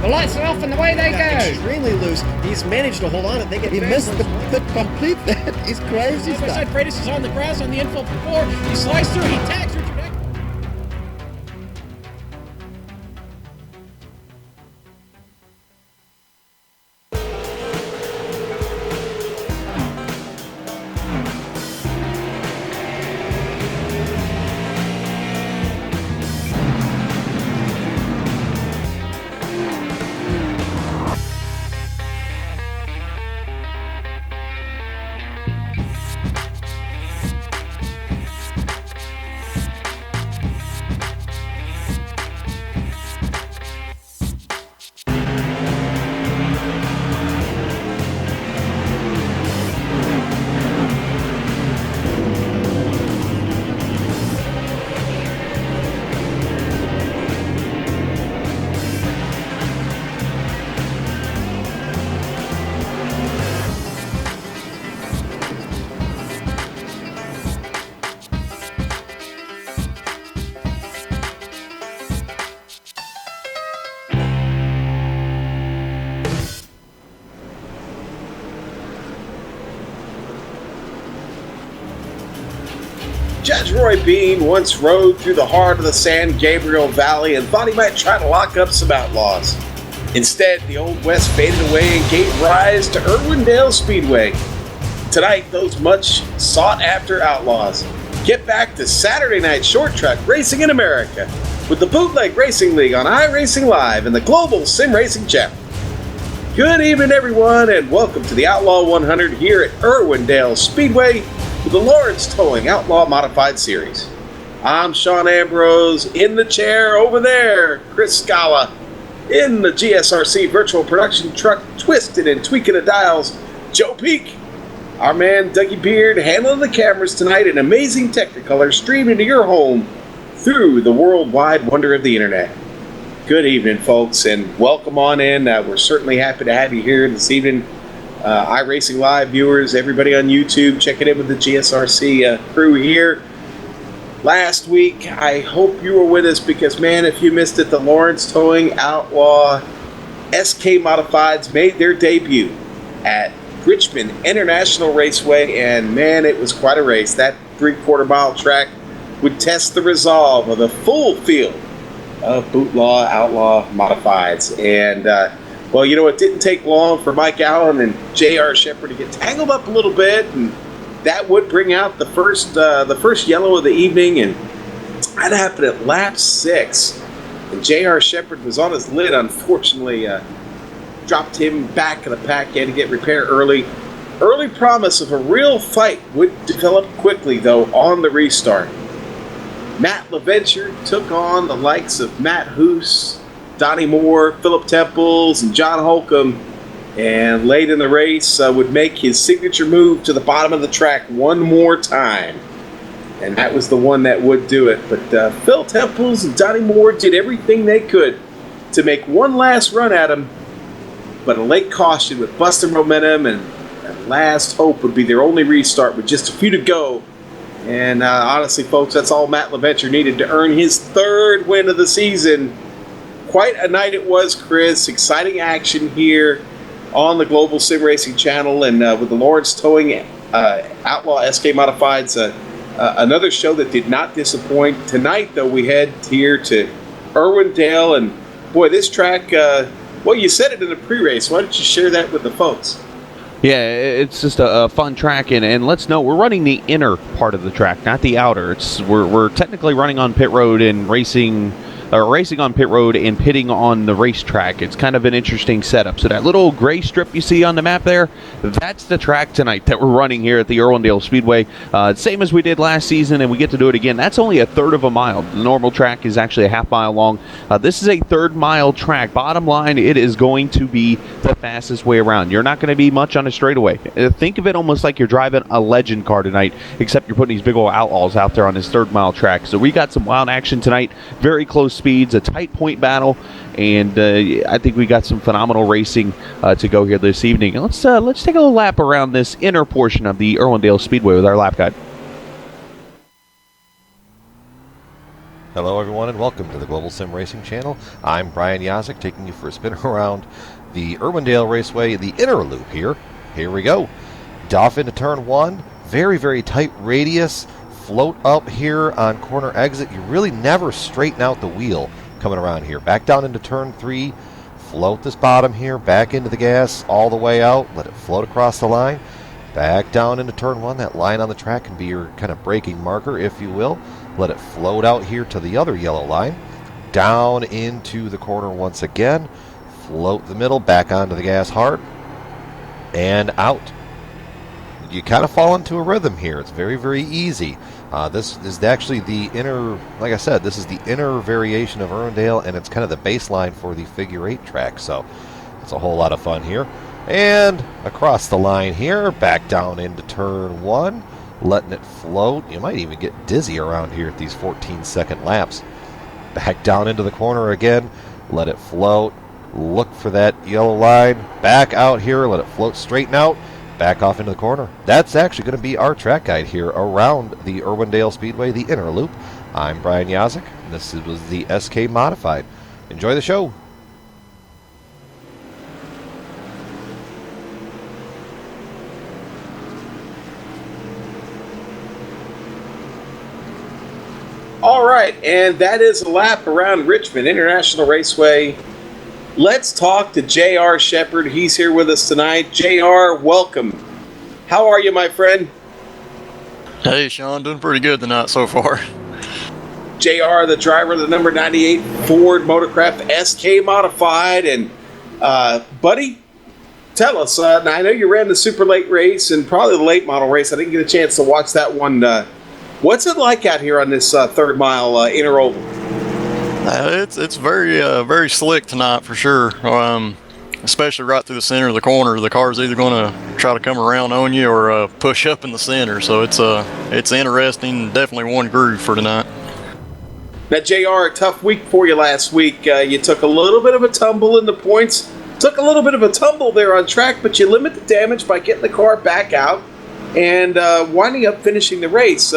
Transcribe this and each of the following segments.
The lights are off and away they go. Extremely loose. He's managed to hold on and they get. He missed the complete. He's crazy Side by stuff. side, Freitas is on the grass on the infield for 4. He slides through. He tags Richard. Judge Roy Bean once rode through the heart of the San Gabriel Valley and thought he might try to lock up some outlaws. Instead, the Old West faded away and gave rise to Irwindale Speedway. Tonight, those much sought-after outlaws get back to Saturday night short track racing in America with the Bootleg Racing League on iRacing Live and the Global Sim Racing Channel. Good evening, everyone, and welcome to the Outlaw 100 here at Irwindale Speedway with the Lawrence Towing Outlaw Modified Series. I'm Sean Ambrose. In the chair over there, Chris Scala. In the GSRC virtual production truck, twisted and tweaking the dials, Joe Peak. Our man Dougie Beard handling the cameras tonight in amazing Technicolor streamed into your home through the worldwide wonder of the internet. Good evening, folks, and welcome on in. We're certainly happy to have you here this evening. iRacing Live viewers, everybody on YouTube, checking in with the GSRC crew here. Last week, I hope you were with us because, man, if you missed it, the Lawrence Towing Outlaw SK Modifieds made their debut at Richmond International Raceway, and, man, it was quite a race. That 3/4 mile track would test the resolve of the full field of Bootleg Outlaw Modifieds. And, well, you know, it didn't take long for Mike Allen and J.R. Shepard to get tangled up a little bit, and that would bring out the first yellow of the evening, and that happened at lap 6. And J.R. Shepard was on his lid, unfortunately, dropped him back in the pack. He had to get repair early. Early promise of a real fight would develop quickly, though, on the restart. Matt LaVenture took on the likes of Matt Hoos, Donnie Moore, Philip Temples, and John Holcomb, and late in the race would make his signature move to the bottom of the track one more time. And that was the one that would do it. But Phil Temples and Donnie Moore did everything they could to make one last run at him, but a late caution with busting momentum, and that last hope would be their only restart with just a few to go. And honestly, folks, that's all Matt LaVenture needed to earn his 3rd win of the season. Quite a night it was, Chris. Exciting action here on the Global Sim Racing Channel, and with the Lawrence Towing Outlaw SK Modifieds, another show that did not disappoint. Tonight, though, we head here to Irwindale, and boy, this track, well, you said it in the pre-race. Why don't you share that with the folks? Yeah, it's just a fun track, and let's know, we're running the inner part of the track, not the outer. We're technically running on pit road and racing on pit road and pitting on the racetrack. It's kind of an interesting setup. So that little gray strip you see on the map there, that's the track tonight that we're running here at the Irwindale Speedway. Same as we did last season, and we get to do it again. That's only a 1/3 of a mile. The normal track is actually a 1/2 mile long. This is a 1/3 mile track. Bottom line, it is going to be the fastest way around. You're not going to be much on a straightaway. Think of it almost like you're driving a legend car tonight, except you're putting these big old outlaws out there on this 1/3 mile track. So we got some wild action tonight. Very close speeds, a tight point battle, and I think we got some phenomenal racing to go here this evening. And let's take a little lap around this inner portion of the Irwindale Speedway with our lap guide. Hello everyone, and welcome to the Global Sim Racing Channel. I'm Brian Yazik, taking you for a spin around the Irwindale Raceway, the inner loop here. Here we go. Off into turn 1, very, very tight radius. Float up here on corner exit. You really never straighten out the wheel coming around here. Back down into turn 3. Float this bottom here. Back into the gas all the way out. Let it float across the line. Back down into turn 1. That line on the track can be your kind of braking marker, if you will. Let it float out here to the other yellow line. Down into the corner once again. Float the middle. Back onto the gas hard. And out. You kind of fall into a rhythm here. It's very, very easy. This is actually the inner, like I said, this is the inner variation of Irwindale, and it's kind of the baseline for the figure 8 track, so it's a whole lot of fun here. And across the line here, back down into turn 1, letting it float. You might even get dizzy around here at these 14-second laps. Back down into the corner again, let it float. Look for that yellow line. Back out here, let it float, straighten out. Back off into the corner. That's actually going to be our track guide here around the Irwindale Speedway, the inner loop. I'm Brian Yazik, and this was the SK Modified. Enjoy the show. right, and that is a lap around Richmond International Raceway. Let's talk to J.R. Shepard. He's here with us tonight. J.R., welcome. How are you, my friend? Hey, Sean, doing pretty good tonight so far. JR, the driver of the number 98 Ford Motorcraft SK Modified. And, buddy, tell us, now I know you ran the super late race and probably the late model race. I didn't get a chance to watch that one. What's it like out here on this third mile inner oval? It's very very slick tonight for sure. Especially right through the center of the corner. The car's either going to try to come around on you or push up in the center. So it's interesting. Definitely one groove for tonight. Now, JR, a tough week for you last week. You took a little bit of a tumble in the points. Took a little bit of a tumble there on track, but you limit the damage by getting the car back out and winding up finishing the race.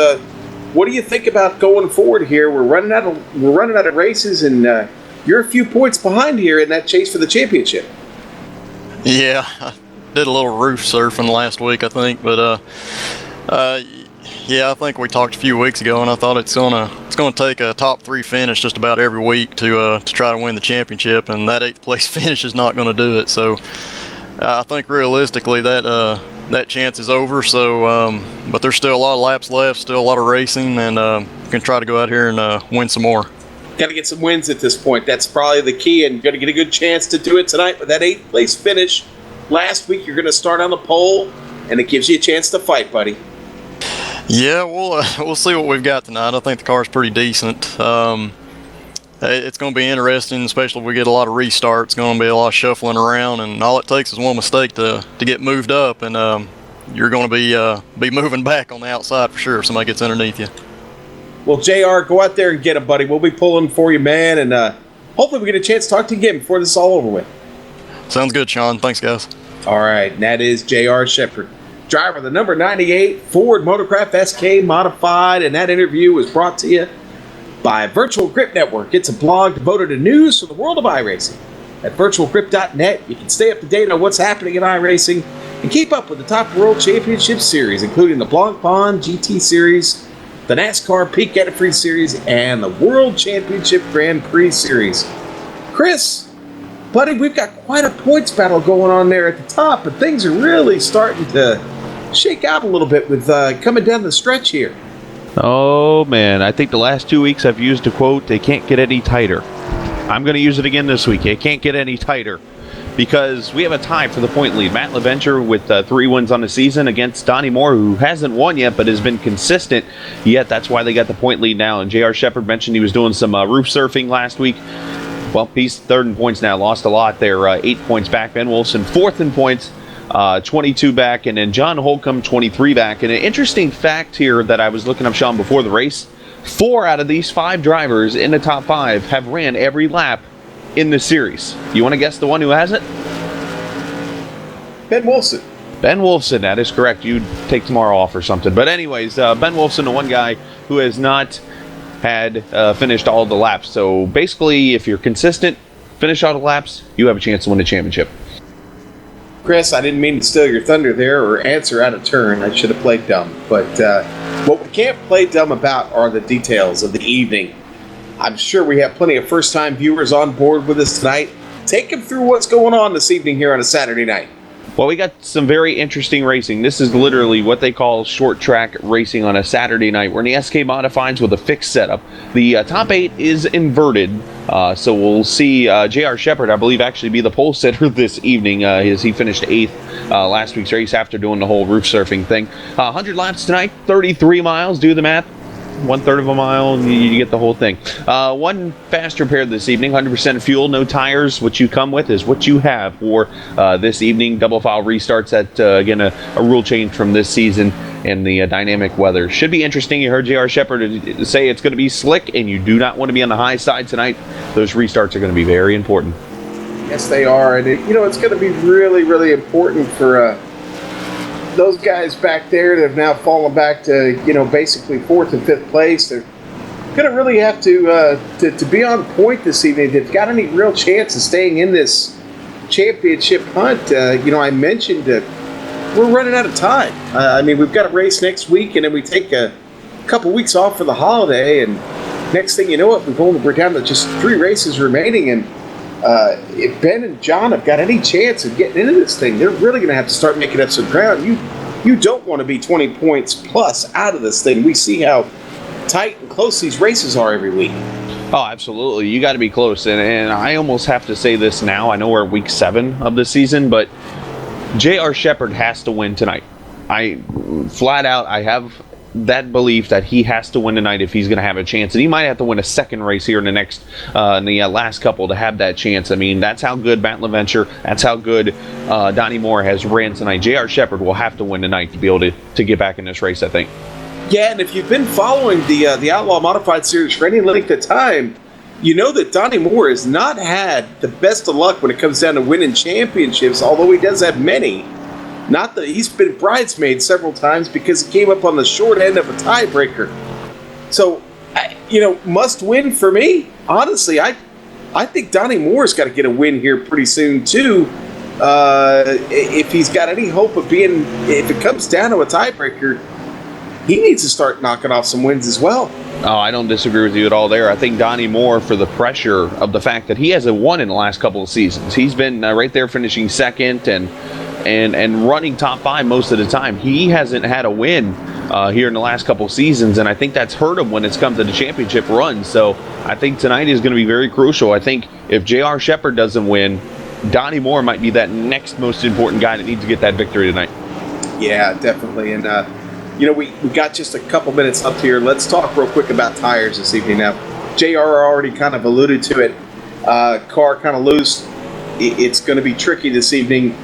What do you think about going forward here? We're running out of races, and you're a few points behind here in that chase for the championship. Yeah, I did a little roof surfing last week, I think, but yeah, I think we talked a few weeks ago, and I thought it's gonna take a top 3 finish just about every week to try to win the championship, and that 8th place finish is not going to do it. So I think realistically that chance is over. So, but there's still a lot of laps left, still a lot of racing, and can try to go out here and win some more. Got to get some wins at this point. That's probably the key, and going to get a good chance to do it tonight with that 8th place finish. Last week, you're going to start on the pole, and it gives you a chance to fight, buddy. Yeah, we'll see what we've got tonight. I think the car's pretty decent. It's going to be interesting, especially if we get a lot of restarts. It's going to be a lot of shuffling around, and all it takes is one mistake to get moved up, and you're going to be moving back on the outside for sure if somebody gets underneath you. Well, JR, go out there and get him, buddy. We'll be pulling for you, man, and hopefully we get a chance to talk to you again before this is all over with. Sounds good, Sean. Thanks, guys. All right, and that is J.R. Shepard, driver of the number 98 Ford Motorcraft SK Modified, and that interview was brought to you by Virtual Grip Network. It's a blog devoted to news from the world of iRacing. At virtualgrip.net, you can stay up to date on what's happening in iRacing and keep up with the top World Championship Series, including the Blanc Bond GT Series, the NASCAR Peak Antifreeze Series, and the World Championship Grand Prix Series. Chris, buddy, we've got quite a points battle going on there at the top, but things are really starting to shake out a little bit with coming down the stretch here. Oh, man. I think the last 2 weeks I've used a quote, they can't get any tighter. I'm going to use it again this week. It can't get any tighter because we have a tie for the point lead. Matt LaVenture with 3 wins on the season against Donnie Moore, who hasn't won yet but has been consistent, yet that's why they got the point lead now. And J.R. Shepard mentioned he was doing some roof surfing last week. Well, he's 3rd in points now. Lost a lot there. 8 points back. Ben Wolfson 4th in points, 22 back. And then John Holcomb 23 back. And an interesting fact here that I was looking up, Sean, before the race, 4 out of these 5 drivers in the top 5 have ran every lap in the series. You want to guess the one who hasn't? Ben Wolfson. Ben Wolfson, that is correct. You'd take tomorrow off or something. But anyways, Ben Wolfson, the one guy who has not had finished all the laps. So basically, if you're consistent, finish all the laps, you have a chance to win the championship. Chris, I didn't mean to steal your thunder there or answer out of turn. I should have played dumb. But what we can't play dumb about are the details of the evening. I'm sure we have plenty of first-time viewers on board with us tonight. Take them through what's going on this evening here on a Saturday night. Well, we got some very interesting racing. This is literally what they call short track racing on a Saturday night. We're in the SK Modifieds with a fixed setup. The top 8 is inverted, so we'll see J.R. Shepard, I believe, actually be the pole sitter this evening, as he finished 8th last week's race after doing the whole roof surfing thing. 100 laps tonight, 33 miles, do the math. 1/3 of a mile, you get the whole thing. One fast repair this evening, 100% fuel, no tires. What you come with is what you have for this evening. Double file restarts. That again a rule change from this season, and the dynamic weather should be interesting. You heard J.R. Shepard say it's going to be slick, and you do not want to be on the high side tonight. Those restarts are going to be very important. Yes, they are, and it's going to be really, really important for those guys back there that have now fallen back to, basically 4th and 5th place. They're going to really have to be on point this evening. If they've got any real chance of staying in this championship hunt. I mentioned that we're running out of time. We've got a race next week, and then we take a couple weeks off for the holiday, and Next thing you know, we're down to just 3 races remaining, and if Ben and John have got any chance of getting into this thing, they're really going to have to start making up some ground. You don't want to be 20 points plus out of this thing. We see how tight and close these races are every week. Oh, absolutely. You got to be close. And I almost have to say this now. I know we're week 7 of the season, but J.R. Shepherd has to win tonight. I have that belief that he has to win tonight if he's going to have a chance. And he might have to win a second race here in the next, last couple to have that chance. I mean, that's how good Matt LaVenture, that's how good Donnie Moore has ran tonight. J.R. Shepherd will have to win tonight to be able to get back in this race, I think. Yeah, and if you've been following the Outlaw Modified Series for any length of time, you know that Donnie Moore has not had the best of luck when it comes down to winning championships, although he does have many. Not that he's been bridesmaid several times because he came up on the short end of a tiebreaker. So, must win for me. Honestly, I think Donnie Moore's got to get a win here pretty soon too. If he's got any hope of if it comes down to a tiebreaker, he needs to start knocking off some wins as well. Oh, I don't disagree with you at all there. I think Donnie Moore, for the pressure of the fact that he hasn't won in the last couple of seasons, he's been right there finishing second and running top 5 most of the time. He hasn't had a win here in the last couple of seasons, and I think that's hurt him when it's come to the championship run. So I think tonight is going to be very crucial. I think if J.R. Shepherd doesn't win, Donnie Moore might be that next most important guy that needs to get that victory tonight. Yeah, definitely. And we got just a couple minutes up here. Let's talk real quick about tires this evening. Now, JR already kind of alluded to it. Car kind of loose. It's going to be tricky this evening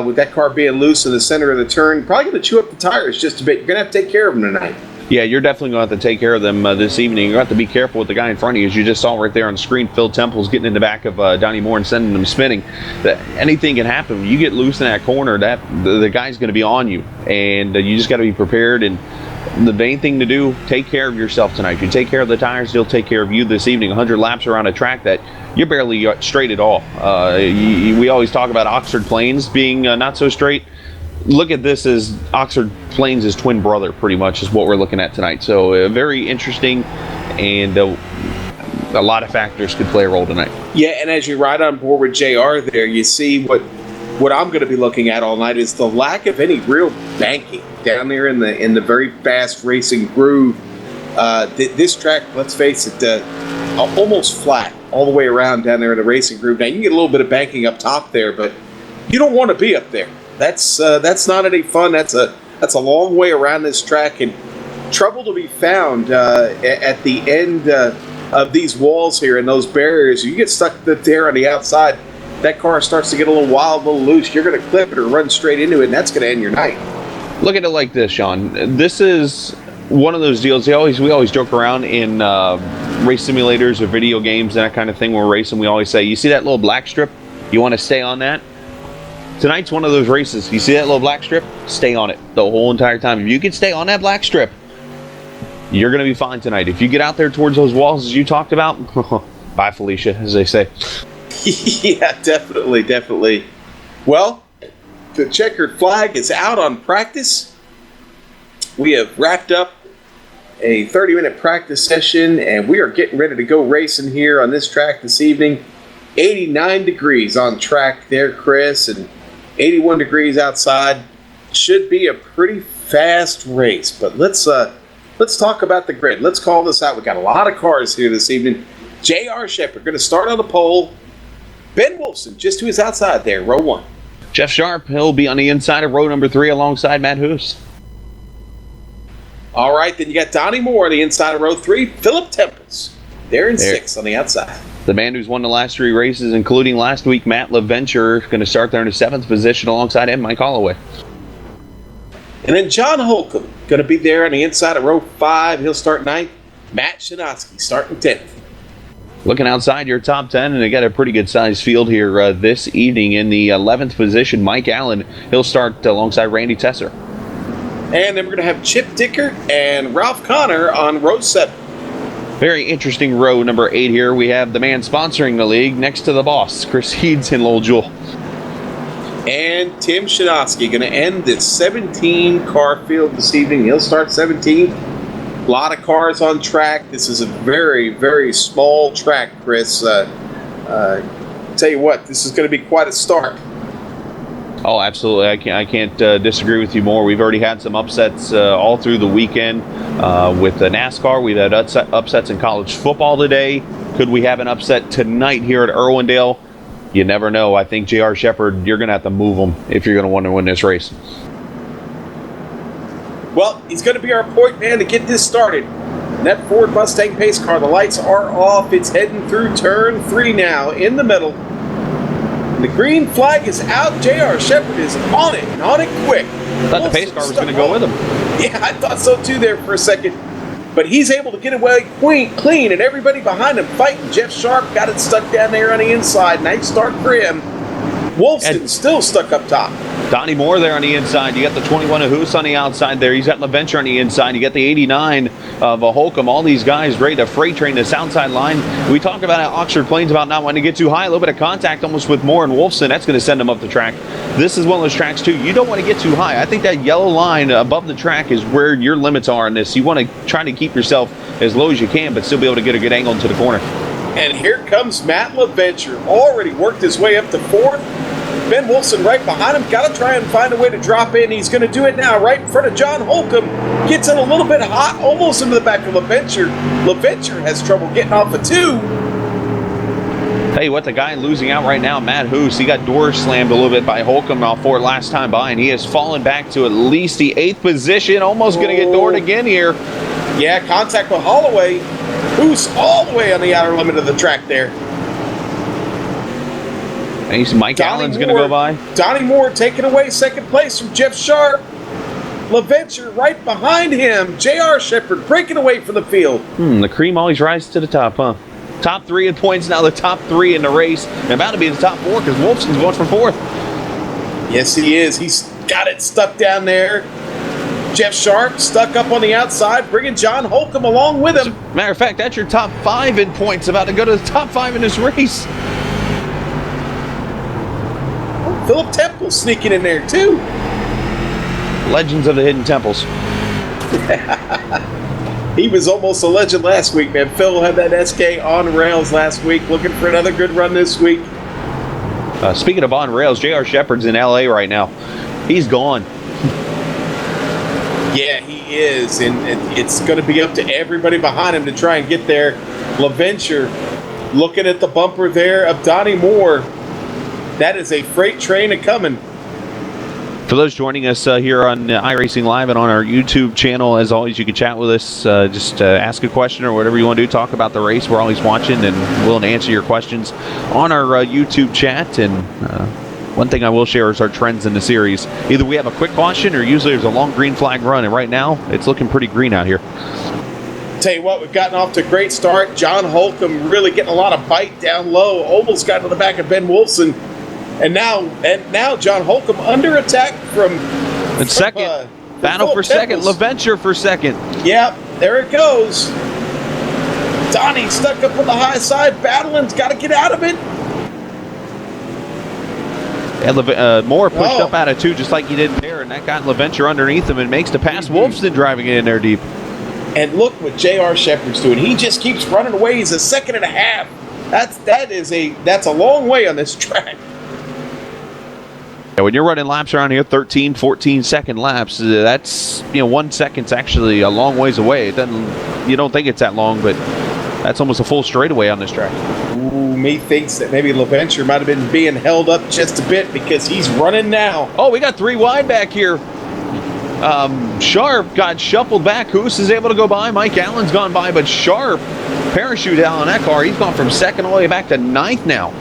with that car being loose in the center of the turn. Probably going to chew up the tires just a bit. You're going to have to take care of them tonight. Yeah, you're definitely going to have to take care of them this evening. You're going to have to be careful with the guy in front of you. As you just saw right there on the screen, Phil Temple's getting in the back of Donnie Moore and sending him spinning. Anything can happen. When you get loose in that corner, the guy's going to be on you. And you just got to be prepared. And the main thing to do, take care of yourself tonight. If you take care of the tires, they'll take care of you this evening. 100 laps around a track that you're barely straight at all. We always talk about Oxford Plains being not so straight. Look at this as Oxford Plains' twin brother, pretty much, is what we're looking at tonight. So very interesting, and a lot of factors could play a role tonight. Yeah, and as you ride on board with JR there, you see what I'm going to be looking at all night is the lack of any real banking down there in the very fast racing groove. This track, let's face it, almost flat all the way around down there in the racing groove. Now, you can get a little bit of banking up top there, but you don't want to be up there. That's not any fun. That's a long way around this track, and trouble to be found at the end of these walls here and those barriers. You get stuck there on the outside, that car starts to get a little wild, a little loose. You're going to clip it or run straight into it, and that's going to end your night. Look at it like this, Sean. This is one of those deals. We always joke around in race simulators or video games and that kind of thing. When we're racing, we always say, "You see that little black strip? You want to stay on that?" Tonight's one of those races. You see that little black strip? Stay on it the whole entire time. If you can stay on that black strip, you're going to be fine tonight. If you get out there towards those walls as you talked about, bye, Felicia, as they say. Yeah, definitely. Well, the checkered flag is out on practice. We have wrapped up a 30-minute practice session, and we are getting ready to go racing here on this track this evening. 89 degrees on track there, Chris, and 81 degrees outside. Should be a pretty fast race, but let's talk about the grid. Let's call this out. We got a lot of cars here this evening. J.R. Shepherd going to start on the pole. Ben Wilson just to his outside there, row 1. Jeff Sharp, he'll be on the inside of row number 3 alongside Matt Hoos. All right, then you got Donnie Moore on the inside of row 3. Philip Temples there in 6 on the outside. The man who's won the last 3 races, including last week, Matt LaVenture, going to start there in the 7th position alongside him, Mike Holloway. And then John Holcomb going to be there on the inside of row 5. He'll start 9th. Matt Shinotsky starting 10th. Looking outside your top 10, and they got a pretty good sized field here this evening. In the 11th position, Mike Allen. He'll start alongside Randy Tesser. And then we're going to have Chip Dicker and Ralph Connor on row 7. Very interesting row number 8 here. We have the man sponsoring the league next to the boss, Chris Heeds and Lowell Jewell. And Tim Shinotsky going to end this 17-car field this evening. He'll start 17th. A lot of cars on track. This is a very, very small track, Chris. Tell you what, this is going to be quite a start. Oh, absolutely. I can't disagree with you more. We've already had some upsets all through the weekend with the NASCAR. We've had upsets in college football today. Could we have an upset tonight here at Irwindale? You never know. I think J.R. Shepherd, you're going to have to move him if you're going to want to win this race. Well, he's going to be our point man to get this started. And that Ford Mustang pace car, the lights are off. It's heading through turn 3 now in the middle. The green flag is out. J.R. Shepherd is on it, and on it quick. I thought the pace car was going to go with him. Yeah, I thought so too there for a second. But he's able to get away clean, and everybody behind him fighting. Jeff Sharp got it stuck down there on the inside. Nice start for him. Wolfson still stuck up top. Donnie Moore there on the inside. You got the 21 of Hoos on the outside there. He's got LaVenture on the inside. You got the 89 of Holcomb. All these guys ready to freight train this outside line. We talk about how Oxford Plains about not wanting to get too high. A little bit of contact almost with Moore and Wolfson. That's going to send them up the track. This is one of those tracks, too. You don't want to get too high. I think that yellow line above the track is where your limits are in this. You want to try to keep yourself as low as you can, but still be able to get a good angle into the corner. And here comes Matt LaVenture. Already worked his way up to 4th. Ben Wilson right behind him. Got to try and find a way to drop in. He's going to do it now right in front of John Holcomb. Gets in a little bit hot, almost into the back of LaVenture. LaVenture has trouble getting off of 2. Tell you what, the guy losing out right now, Matt Hoos, he got door slammed a little bit by Holcomb off Ford last time by, and he has fallen back to at least the 8th position. Almost going to get doored again here. Yeah, contact with Holloway. Hoos all the way on the outer limit of the track there. And Mike Allen's going to go by. Donnie Moore taking away second place from Jeff Sharp. LaVenture right behind him. J.R. Shepherd breaking away from the field. The cream always rises to the top, huh? Top 3 in points now, the top 3 in the race. And about to be the top 4 because Wolfson's going for 4th. Yes, he is. He's got it stuck down there. Jeff Sharp stuck up on the outside, bringing John Holcomb along with him. Matter of fact, that's your top 5 in points, about to go to the top 5 in this race. Philip Temple sneaking in there, too. Legends of the Hidden Temples. He was almost a legend last week, man. Phil had that SK on rails last week, looking for another good run this week. Speaking of on rails, J.R. Shepherd's in L.A. right now. He's gone. Yeah, he is, and it's going to be up to everybody behind him to try and get there. LaVenture looking at the bumper there of Donnie Moore. That is a freight train a-coming. For those joining us here on iRacing Live and on our YouTube channel, as always, you can chat with us. Just ask a question or whatever you want to do. Talk about the race. We're always watching and willing to answer your questions on our YouTube chat. And one thing I will share is our trends in the series. Either we have a quick caution or usually there's a long green flag run. And right now, it's looking pretty green out here. Tell you what, we've gotten off to a great start. John Holcomb really getting a lot of bite down low. Almost got to the back of Ben Wilson. And now John Holcomb under attack from second. Battle for second. LaVenture for second. Yep, there it goes. Donnie stuck up on the high side, battling. Got to get out of it. And Moore pushed up out of 2 just like he did there, and that got LaVenture underneath him and makes the pass. Wolfson driving it in there deep. And look what J.R. Shepherd's doing. He just keeps running away. He's a 1.5 seconds. That's a long way on this track. Yeah, when you're running laps around here, 13, 14-second laps, that's 1 second's actually a long ways away. It doesn't, you don't think it's that long, but that's almost a full straightaway on this track. Ooh, me thinks that maybe LaVenture might have been being held up just a bit because he's running now. Oh, we got 3 wide back here. Sharp got shuffled back. Hoos is able to go by. Mike Allen's gone by, but Sharp parachute out on that car. He's gone from 2nd all the way back to 9th now.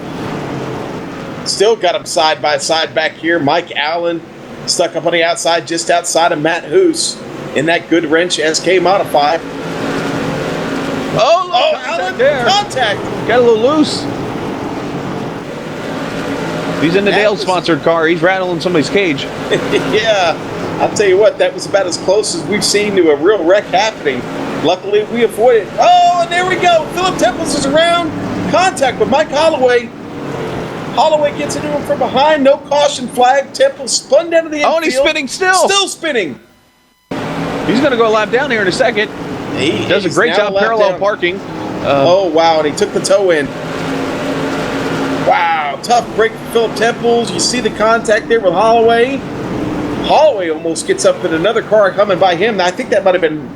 Still got him side by side back here. Mike Allen stuck up on the outside, just outside of Matt Hoos in that good wrench SK Modify. Oh, Allen, there. Contact. Got a little loose. He's in the Dale-sponsored car. He's rattling somebody's cage. Yeah, I'll tell you what, that was about as close as we've seen to a real wreck happening. Luckily, we avoided. Oh, and there we go. Philip Temples is around. Contact with Mike Holloway. Holloway gets into him from behind. No caution flag. Temple spun down to the infield. Oh, and he's spinning still. Still spinning. He's going to go a lap down here in a second. He Does a he's great now job lap parallel down. parking. Oh, wow, and he took the toe in. Wow, tough break for Philip Temples. You see the contact there with Holloway. Holloway almost gets up in another car coming by him. I think that might have been...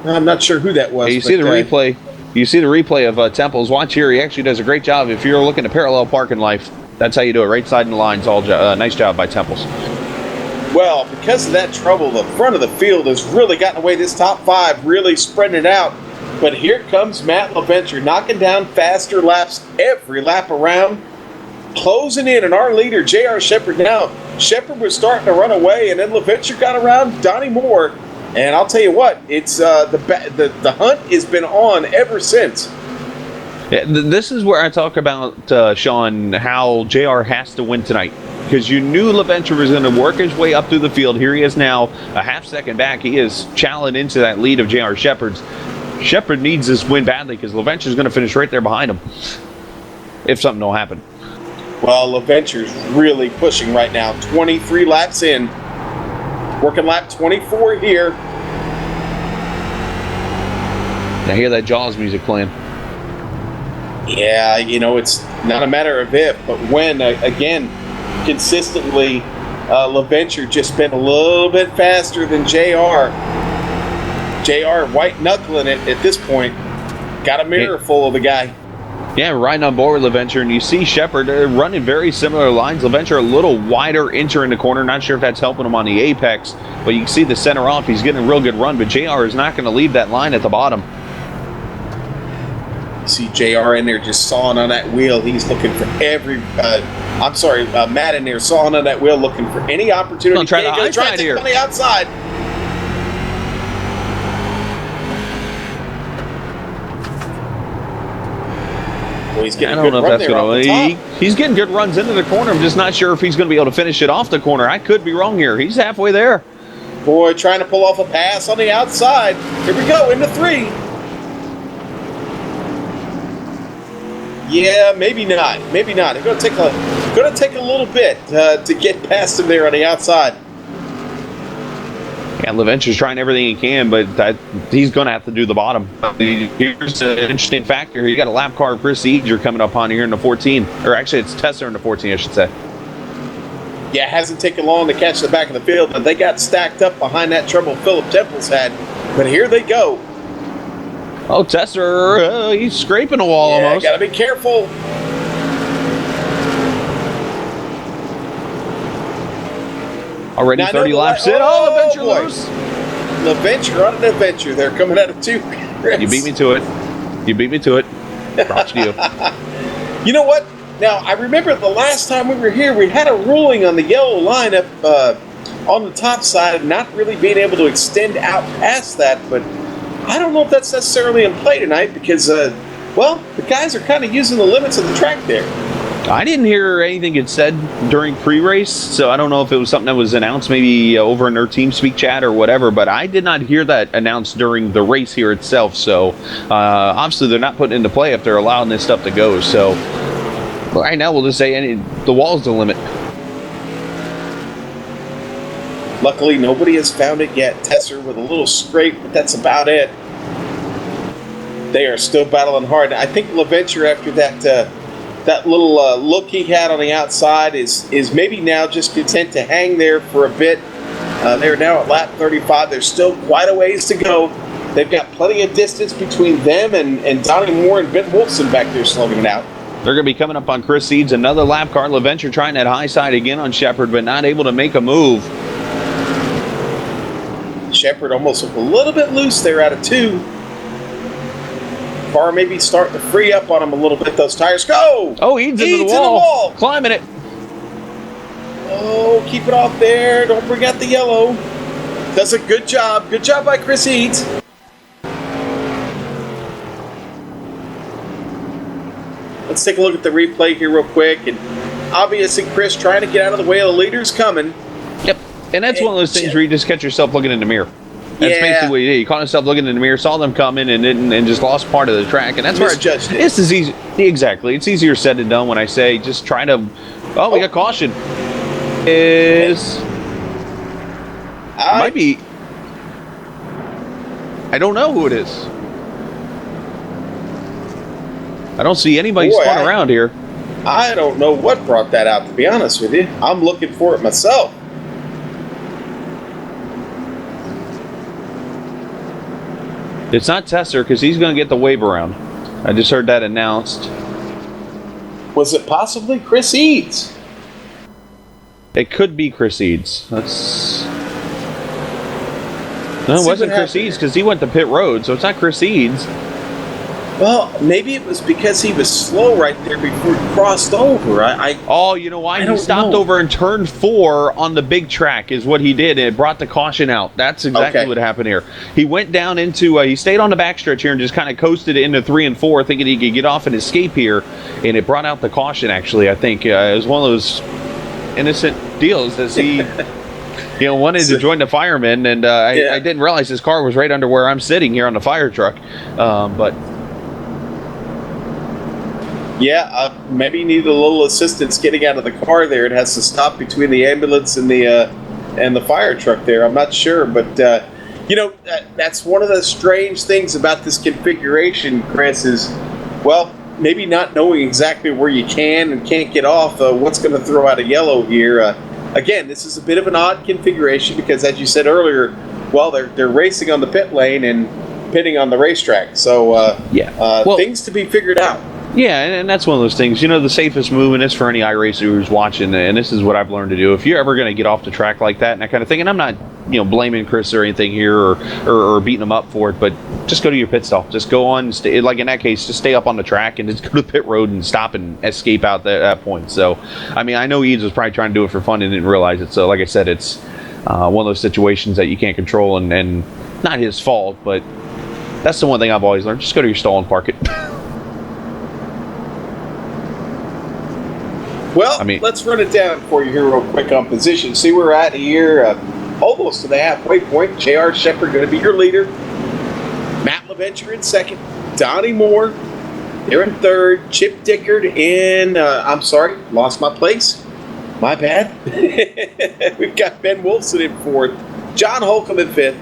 I'm not sure who that was. You see the replay. You see the replay of Temples. Watch here. He actually does a great job. If you're looking to parallel park in life, that's how you do it. Right side in the lines. Nice job by Temples. Well, because of that trouble, the front of the field has really gotten away. This top five really spreading it out. But here comes Matt LaVenture, knocking down faster laps every lap around, closing in. And our leader, J.R. Shepard, now. Shepard was starting to run away, and then LaVenture got around Donnie Moore. And I'll tell you what, it's the hunt has been on ever since. Yeah, this is where I talk about, Sean, how JR has to win tonight. Because you knew LaVenture was going to work his way up through the field. Here he is now, a half second back. He is challenging into that lead of J.R. Shepard's. Shepard needs this win badly because LaVenture is going to finish right there behind him. If something don't happen. Well, LaVenture's really pushing right now. 23 laps in. Working lap 24 here. I hear that Jaws music playing. Yeah, it's not a matter of if, but when. Again, consistently, LaVenture just been a little bit faster than JR. JR white-knuckling it at this point. Got a mirror full of the guy. Yeah, riding on board with LaVenture, and you see Shepard running very similar lines. LaVenture a little wider entering the corner. Not sure if that's helping him on the apex, but you can see the center off. He's getting a real good run, but JR is not going to leave that line at the bottom. You see JR in there just sawing on that wheel. He's looking for Matt in there sawing on that wheel, looking for any opportunity. Try the high side here. On the outside. Well, he's getting I a don't good know run if there off the top. He's getting good runs into the corner. I'm just not sure if he's going to be able to finish it off the corner. I could be wrong here. He's halfway there. Boy, trying to pull off a pass on the outside. Here we go, into 3. Yeah, maybe not. Maybe not. It's going to take a little bit to get past him there on the outside. Yeah, LaVenture's trying everything he can, but he's going to have to do the bottom. Here's an interesting factor. You got a lap car of Chris Eager coming up on here in the 14. Or actually, it's Tesser in the 14, I should say. Yeah, it hasn't taken long to catch the back of the field, but they got stacked up behind that trouble Philip Temples had. But here they go. Oh, Tesser, he's scraping a wall almost. Got to be careful. Already now, 30 laps in. Oh, LaVenture loose. LaVenture on an adventure. They're coming out of 2. You beat me to it. You beat me to it. Props to you. You know what? Now, I remember the last time we were here, we had a ruling on the yellow line up on the top side, not really being able to extend out past that, but I don't know if that's necessarily in play tonight because, the guys are kind of using the limits of the track there. I didn't hear anything get said during pre-race, so I don't know if it was something that was announced maybe over in their team speak chat or whatever, but I did not hear that announced during the race here itself, so obviously they're not putting it into play if they're allowing this stuff to go, so right now we'll just say the wall's the limit. Luckily, nobody has found it yet. Tesser with a little scrape, but that's about it. They are still battling hard. I think LaVenture, after that little look he had on the outside, is maybe now just content to hang there for a bit. They're now at lap 35. There's still quite a ways to go. They've got plenty of distance between them and Donnie Moore and Ben Wolfson back there slugging it out. They're going to be coming up on Chris Seeds. Another lap car. LaVenture trying that high side again on Shepard, but not able to make a move. Shepard almost looked a little bit loose there out of 2. Car maybe starting to free up on him a little bit. Those tires go! Oh, Eads into the wall. Climbing it. Oh, keep it off there. Don't bring out the yellow. Does a good job. Good job by Chris Eads. Let's take a look at the replay here real quick. And obviously, Chris trying to get out of the way of the leaders coming. Yep. And that's one of those things where you just catch yourself looking in the mirror. That's basically what you did. You caught yourself looking in the mirror, saw them coming, and just lost part of the track. And that's where this is easy. Exactly. It's easier said than done when I say just try to. Oh, we got caution. Might be. I don't know who it is. I don't see anybody Boy, spun around here. I don't know what brought that out, to be honest with you. I'm looking for it myself. It's not Tesser because he's going to get the wave around. I just heard that announced. Was it possibly Chris Eads? It could be Chris Eads. That's... No, it wasn't Chris Eads because he went to pit road, so it's not Chris Eads. Well, maybe it was because he was slow right there before he crossed over. Oh, you know why? He stopped over in turn 4 on the big track is what he did, and it brought the caution out. That's exactly what happened here. He went down into, he stayed on the backstretch here and just kind of coasted into 3 and 4, thinking he could get off and escape here, and it brought out the caution, actually, I think. It was one of those innocent deals as he... wanted to join the firemen, and I didn't realize his car was right under where I'm sitting here on the fire truck. But maybe you need a little assistance getting out of the car there. It has to stop between the ambulance and the fire truck there. I'm not sure, but that's one of the strange things about this configuration, Chris, is, well, maybe not knowing exactly where you can and can't get off. What's going to throw out a yellow here? Again, this is a bit of an odd configuration because, as you said earlier, well, they're racing on the pit lane and pitting on the racetrack. So, things to be figured out. Yeah, and that's one of those things. The safest move, and this for any iRacer who's watching, and this is what I've learned to do. If you're ever going to get off the track like that and that kind of thing, and I'm not, blaming Chris or anything here or beating him up for it, but just go to your pit stop. Just go on, stay, like in that case, just stay up on the track and just go to pit road and stop and escape out that point. So, I mean, I know Eads was probably trying to do it for fun and didn't realize it. So, like I said, it's one of those situations that you can't control and not his fault, but that's the one thing I've always learned. Just go to your stall and park it. Well, let's run it down for you here real quick on position. See where we're at here, almost to the halfway point. J.R. Shepherd going to be your leader. Matt LaVenture in second. Donnie Moore, they're in third. Chip Dickard in, I'm sorry, lost my place. My bad. We've got Ben Wolfson in fourth. John Holcomb in fifth.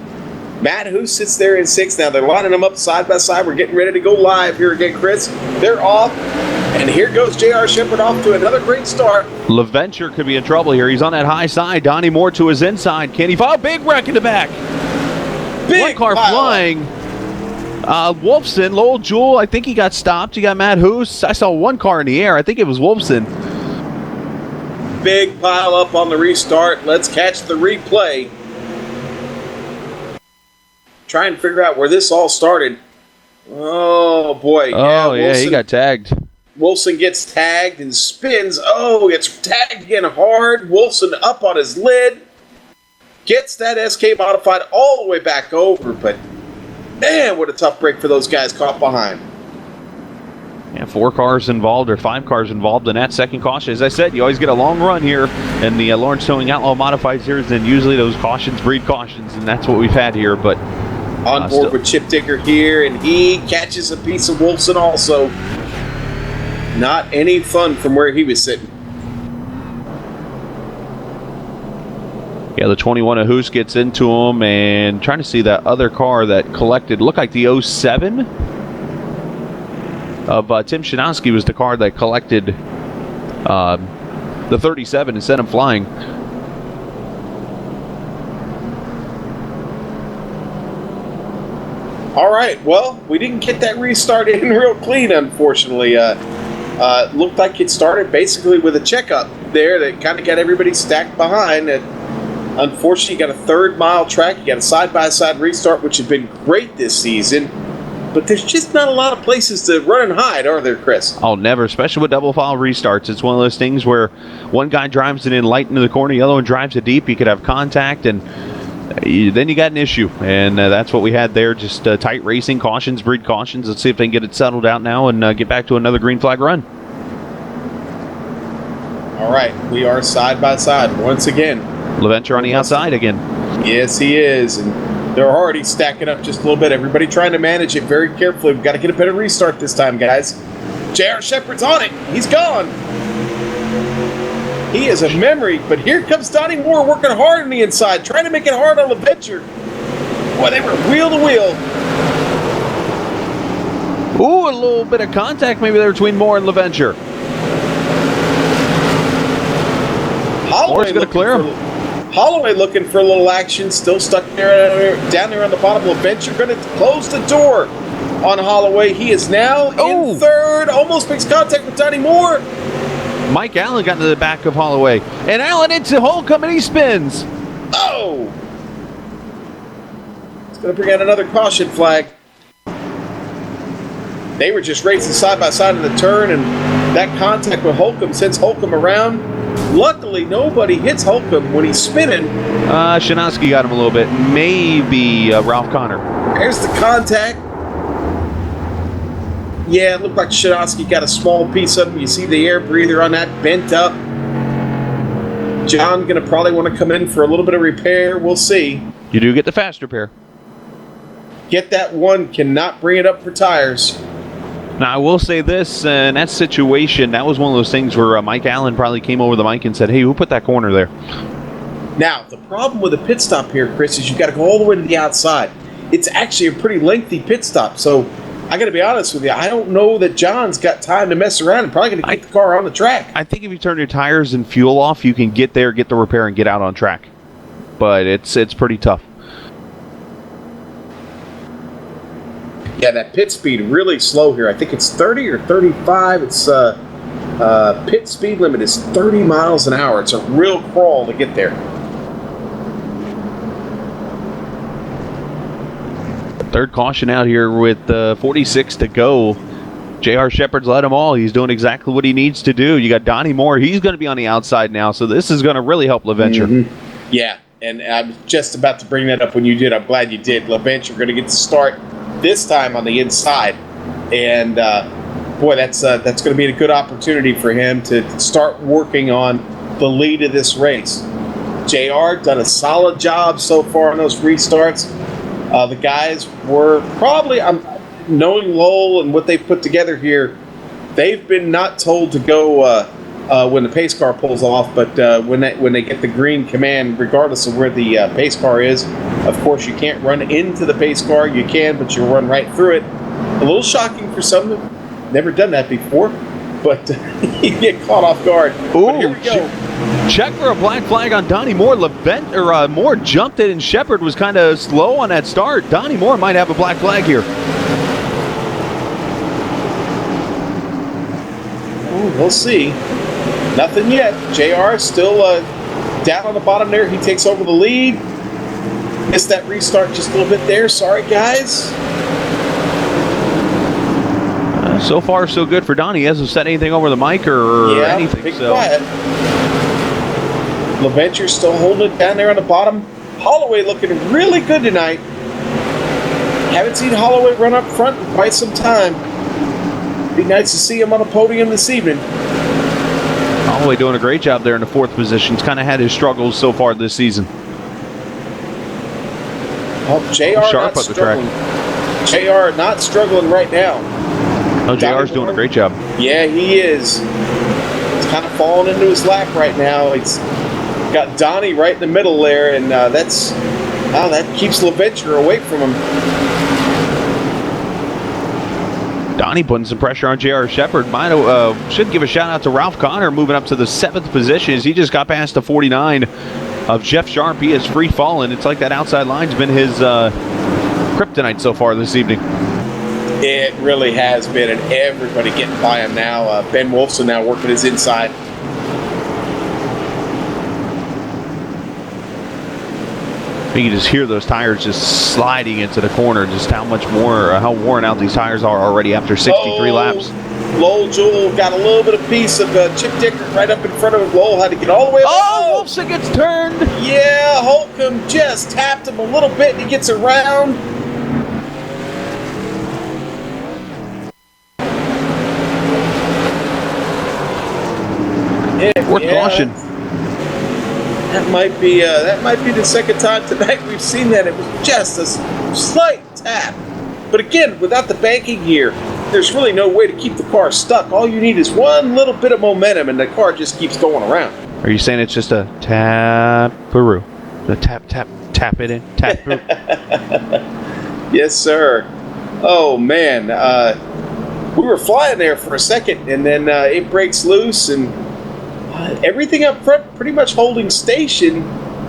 Matt Who sits there in sixth. Now they're lining them up side by side. We're getting ready to go live here again, Chris. They're off. And here goes J.R. Shepherd off to another great start. LaVenture could be in trouble here. He's on that high side. Donnie Moore to his inside. Can he follow? Big wreck in the back. One car flying. Wolfson, Lowell Jewell, I think he got stopped. You got Matt Hoos. I saw one car in the air. I think it was Wolfson. Big pile up on the restart. Let's catch the replay. Try and figure out where this all started. Oh, boy. Oh, yeah, he got tagged. Wilson gets tagged and spins. Oh, gets tagged again hard. Wilson up on his lid. Gets that SK modified all the way back over. But, man, what a tough break for those guys caught behind. Yeah, 4 cars involved or 5 cars involved in that second caution. As I said, you always get a long run here in the Lawrence Towing Outlaw Modified Series, and usually those cautions breed cautions, and that's what we've had here. But on board with Chip Dicker here, and he catches a piece of Wolfson also. Not any fun from where he was sitting. Yeah, the 21 of Hoos gets into him, and trying to see that other car that collected, looked like the 07 of Tim Shanowski was the car that collected the 37 and sent him flying. All right, well, we didn't get that restart in real clean, unfortunately. Looked like it started basically with a checkup there that kind of got everybody stacked behind. And unfortunately, you got a third-mile track. You got a side-by-side restart, which has been great this season. But there's just not a lot of places to run and hide, are there, Chris? Oh, never, especially with double-file restarts. It's one of those things where one guy drives it in light into the corner, the other one drives it deep. You could have contact, and then you got an issue. And that's what we had there, just tight racing, cautions, breed cautions. Let's see if they can get it settled out now and get back to another green flag run. All right, we are side by side once again. LaVenture on the outside again. Yes, he is. And they're already stacking up just a little bit. Everybody trying to manage it very carefully. We've got to get a better restart this time, guys. J.R. Shepherd's on it. He's gone. He is a memory, but here comes Donnie Moore working hard on the inside, trying to make it hard on LaVenture. Boy, they were wheel to wheel. Ooh, a little bit of contact maybe there between Moore and LaVenture. Moore's going to clear him. Holloway looking for a little action, still stuck there down there on the bottom. LaVenture going to close the door on Holloway. He is now in third, almost makes contact with Donnie Moore. Mike Allen got to the back of Holloway, and Allen into Holcomb, and he spins. Oh! It's going to bring out another caution flag. They were just racing side by side in the turn, and that contact with Holcomb sends Holcomb around. Luckily, nobody hits Holcomb when he's spinning. Shinowski got him a little bit. Maybe Ralph Connor. There's the contact. Yeah, it looked like Shinowski got a small piece of him. You see the air breather on that bent up. John going to probably want to come in for a little bit of repair. We'll see. You do get the fast repair. Get that one. Cannot bring it up for tires. Now, I will say this, in that situation, that was one of those things where Mike Allen probably came over the mic and said, hey, who put that corner there? Now, the problem with a pit stop here, Chris, is you got to go all the way to the outside. It's actually a pretty lengthy pit stop, so I got to be honest with you, I don't know that John's got time to mess around and probably going to get the car on the track. I think if you turn your tires and fuel off, you can get there, get the repair, and get out on track. But it's pretty tough. Yeah, that pit speed really slow here. I think it's 30 or 35. It's pit speed limit is 30 miles an hour. It's a real crawl to get there. Third caution out here with 46 to go. J.R. Shepard's led them all. He's doing exactly what he needs to do. You got Donnie Moore. He's going to be on the outside now, so this is going to really help LaVenture. Mm-hmm. Yeah, and I was just about to bring that up when you did. I'm glad you did. LaVenture going to get to start this time on the inside, and boy, that's going to be a good opportunity for him to start working on the lead of this race. JR done a solid job so far on those restarts. The guys were probably, knowing Lowell and what they've put together here, they've been not told to go when the pace car pulls off, but when they get the green command, regardless of where the pace car is. Of course, you can't run into the pace car. You can, but you'll run right through it. A little shocking for some. Never done that before, but you get caught off guard. Ooh, but here we go. Check for a black flag on Donnie Moore. Moore jumped it, and Shepard was kind of slow on that start. Donnie Moore might have a black flag here. Ooh, we'll see. Nothing yet. JR still down on the bottom there. He takes over the lead. Missed that restart just a little bit there. Sorry, guys. So far, so good for Donnie. He hasn't said anything over the mic or anything. Big quiet. LaVenture still holding it down there on the bottom. Holloway looking really good tonight. Haven't seen Holloway run up front in quite some time. Be nice to see him on a podium this evening. Holloway doing a great job there in the fourth position. He's kind of had his struggles so far this season. Oh, JR sharp not up the track. JR not struggling right now. Oh, JR's doing a great job. Yeah, he is. He's kind of falling into his lap right now. It's got Donnie right in the middle there, and that keeps LaVenture away from him. Donnie putting some pressure on J.R. Shepard. Should give a shout out to Ralph Connor moving up to the 7th position as he just got past the 49 of Jeff Sharp. He is free falling. It's like that outside line's been his kryptonite so far this evening. It really has been, and everybody getting by him now. Ben Wolfson now working his inside. You can just hear those tires just sliding into the corner. Just how worn out these tires are already after 63 laps. Lowell Jewell got a little bit of piece of Chip Dicker right up in front of him. Lowell had to get all the way up. Oh, Wolfson gets turned. Yeah, Holcomb just tapped him a little bit, and he gets around. Fourth caution. That might be the second time tonight we've seen that. It was just a slight tap. But again, without the banking gear, there's really no way to keep the car stuck. All you need is one little bit of momentum, and the car just keeps going around. Are you saying it's just a tap-a-roo? The tap it in, tap-a-roo? Yes, sir. Oh, man. we were flying there for a second, and then it breaks loose, and everything up front pretty much holding station.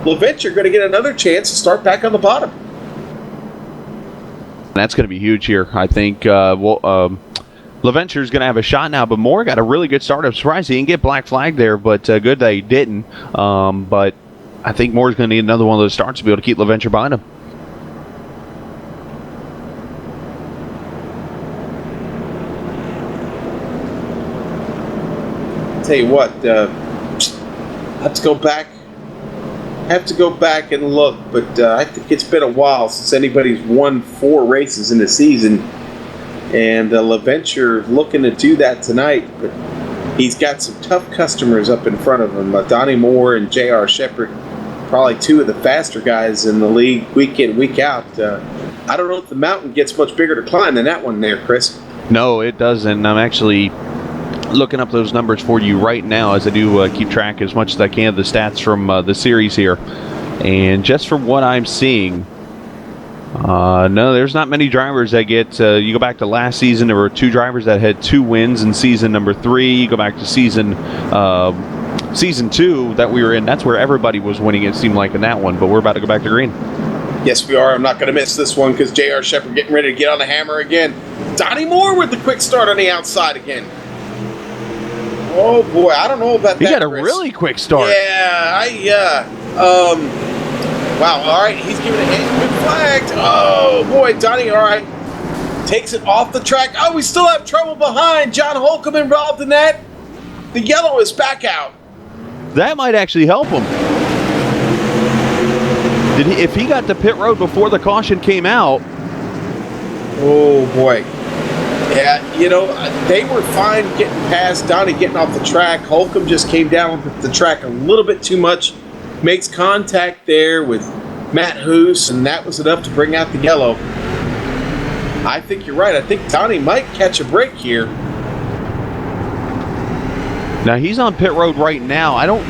LaVenture going to get another chance to start back on the bottom. That's going to be huge here. I think LaVenture's going to have a shot now, but Moore got a really good start. I'm surprised he didn't get black flag there, but good that he didn't. But I think Moore's going to need another one of those starts to be able to keep LaVenture behind him. Tell you what, I have to go back and look, but I think it's been a while since anybody's won 4 races in the season, and LaVenture looking to do that tonight, but he's got some tough customers up in front of him. Donnie Moore and J.R. Shepard, probably 2 of the faster guys in the league week in, week out. I don't know if the mountain gets much bigger to climb than that one there, Chris. No, it doesn't. I'm actually looking up those numbers for you right now as I do keep track as much as I can of the stats from the series here. And just from what I'm seeing, no, there's not many drivers that get, you go back to last season, there were 2 drivers that had 2 wins in season number 3. You go back to season 2 that we were in, that's where everybody was winning, it seemed like, in that one. But we're about to go back to green. Yes, we are. I'm not going to miss this one because J.R. Shepard getting ready to get on the hammer again. Donnie Moore with the quick start on the outside again. Oh boy, I don't know about that. He got a Chris. really quick start. Yeah, wow, all right, he's giving a hand, been flagged. Oh boy, Donnie, all right, takes it off the track. Oh, we still have trouble behind. John Holcomb involved in that. The yellow is back out. That might actually help him. If he got to pit road before the caution came out. Oh boy. Yeah, you know, they were fine getting past Donnie, getting off the track. Holcomb just came down the track a little bit too much. Makes contact there with Matt Hoos, and that was enough to bring out the yellow. I think you're right. I think Donnie might catch a break here. Now, he's on pit road right now. I don't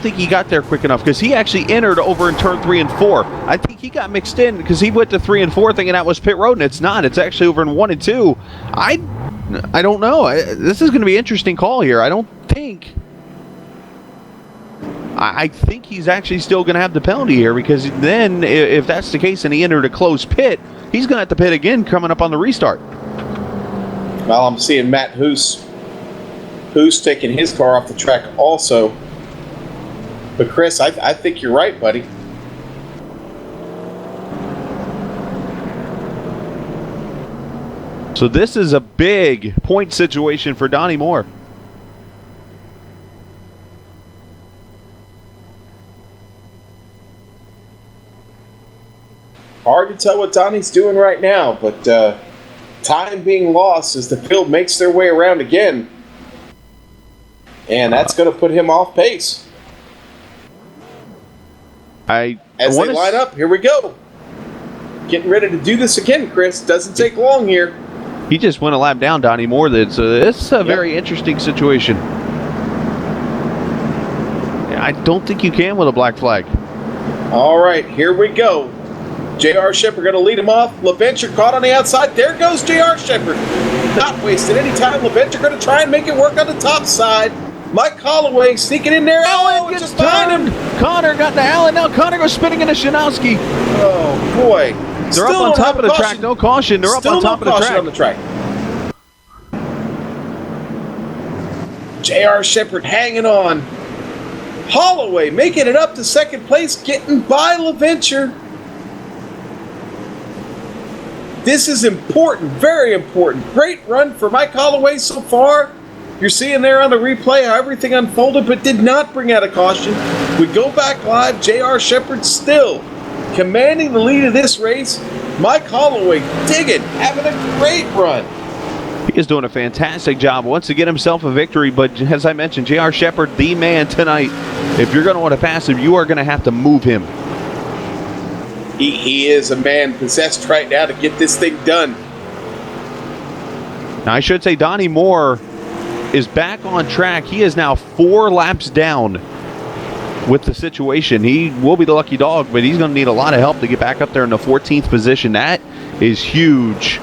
think he got there quick enough because he actually entered over in turn 3 and 4. I think he got mixed in because he went to 3 and 4 thinking that was pit road, and it's not. It's actually over in 1 and 2. I don't know. This is going to be an interesting call here. I think he's actually still going to have the penalty here because then if that's the case and he entered a closed pit, he's going to have to pit again coming up on the restart. Well, I'm seeing Matt Hoos taking his car off the track also. But Chris, I think you're right, buddy. So this is a big point situation for Donnie Moore. Hard to tell what Donnie's doing right now, but time being lost as the field makes their way around again. And that's going to put him off pace. As they line up, here we go. Getting ready to do this again, Chris. Doesn't take long here. He just went a lap down, Donnie Moore. It's a very interesting situation. I don't think you can with a black flag. All right, here we go. J.R. Shepard going to lead him off. LaVenture caught on the outside. There goes J.R. Shepard. Not wasting any time. LaVenture going to try and make it work on the top side. Mike Holloway sneaking in there. Allen gets just behind him. Connor got to Allen. Now Connor goes spinning into Shanowski. Oh, boy. They're up on top of the track. No caution. They're up on top of the track. J.R. Shepard hanging on. Holloway making it up to second place, getting by LaVenture. This is important, very important. Great run for Mike Holloway so far. You're seeing there on the replay how everything unfolded, but did not bring out a caution. We go back live. J.R. Shepard still commanding the lead of this race. Mike Holloway digging, having a great run. He is doing a fantastic job once to get himself a victory, but as I mentioned, J.R. Shepard, the man tonight. If you're going to want to pass him, you are going to have to move him. He is a man possessed right now to get this thing done. Now, I should say Donnie Moore is back on track. He is now 4 laps down with the situation. He will be the lucky dog, but he's going to need a lot of help to get back up there in the 14th position. That is huge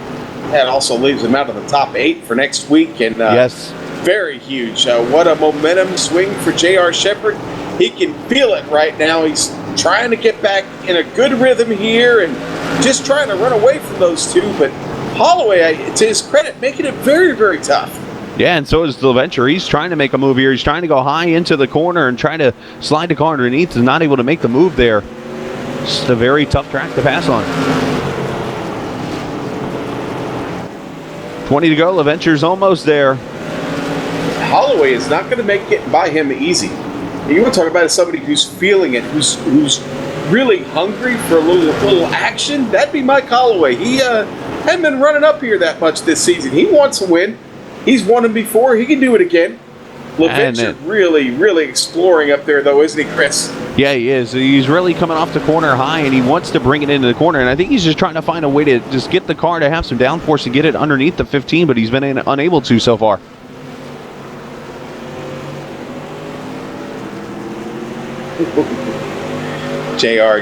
That also leaves him out of the top 8 for next week. And yes. Very huge. What a momentum swing for J.R. Shepherd. He can feel it right now. He's trying to get back in a good rhythm here and just trying to run away from those two. But Holloway, to his credit, making it very, very tough. Yeah, and so is LaVenture. He's trying to make a move here. He's trying to go high into the corner and trying to slide the car underneath and not able to make the move there. Just a very tough track to pass on. 20 to go. LaVenture's almost there. Holloway is not going to make it by him easy. You want to talk about somebody who's feeling it, who's really hungry for a little action? That'd be Mike Holloway. He hadn't been running up here that much this season. He wants a win. He's won them before. He can do it again. LaVenture really, really exploring up there, though, isn't he, Chris? Yeah, he is. He's really coming off the corner high, and he wants to bring it into the corner. And I think he's just trying to find a way to just get the car to have some downforce to get it underneath the 15, but he's been unable to so far. JR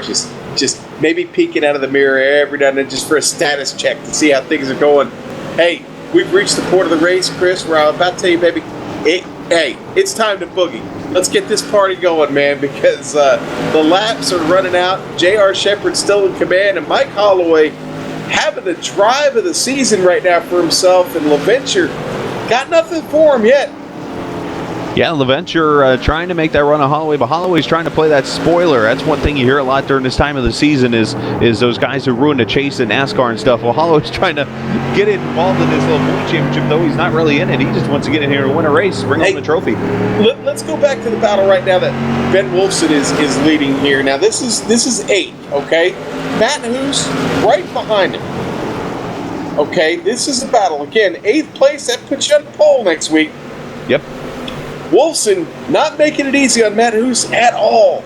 just maybe peeking out of the mirror every now and then just for a status check to see how things are going. Hey, we've reached the point of the race, Chris, where I'm about to tell you, baby, it's time to boogie. Let's get this party going, man, because the laps are running out. J.R. Shepherd's still in command, and Mike Holloway having the drive of the season right now for himself, and LaVenture got nothing for him yet. Yeah, LaVenture trying to make that run on Holloway, but Holloway's trying to play that spoiler. That's one thing you hear a lot during this time of the season is those guys who ruin the chase in NASCAR and stuff. Well, Holloway's trying to get involved in this little point championship, though he's not really in it. He just wants to get in here and win a race, bring home the trophy. Let's go back to the battle right now that Ben Wolfson is leading here. Now, this is 8, okay? Matt Hoos right behind him. Okay, this is a battle. Again, 8th place, that puts you on pole next week. Yep. Wolfson not making it easy on Matt Hoos at all.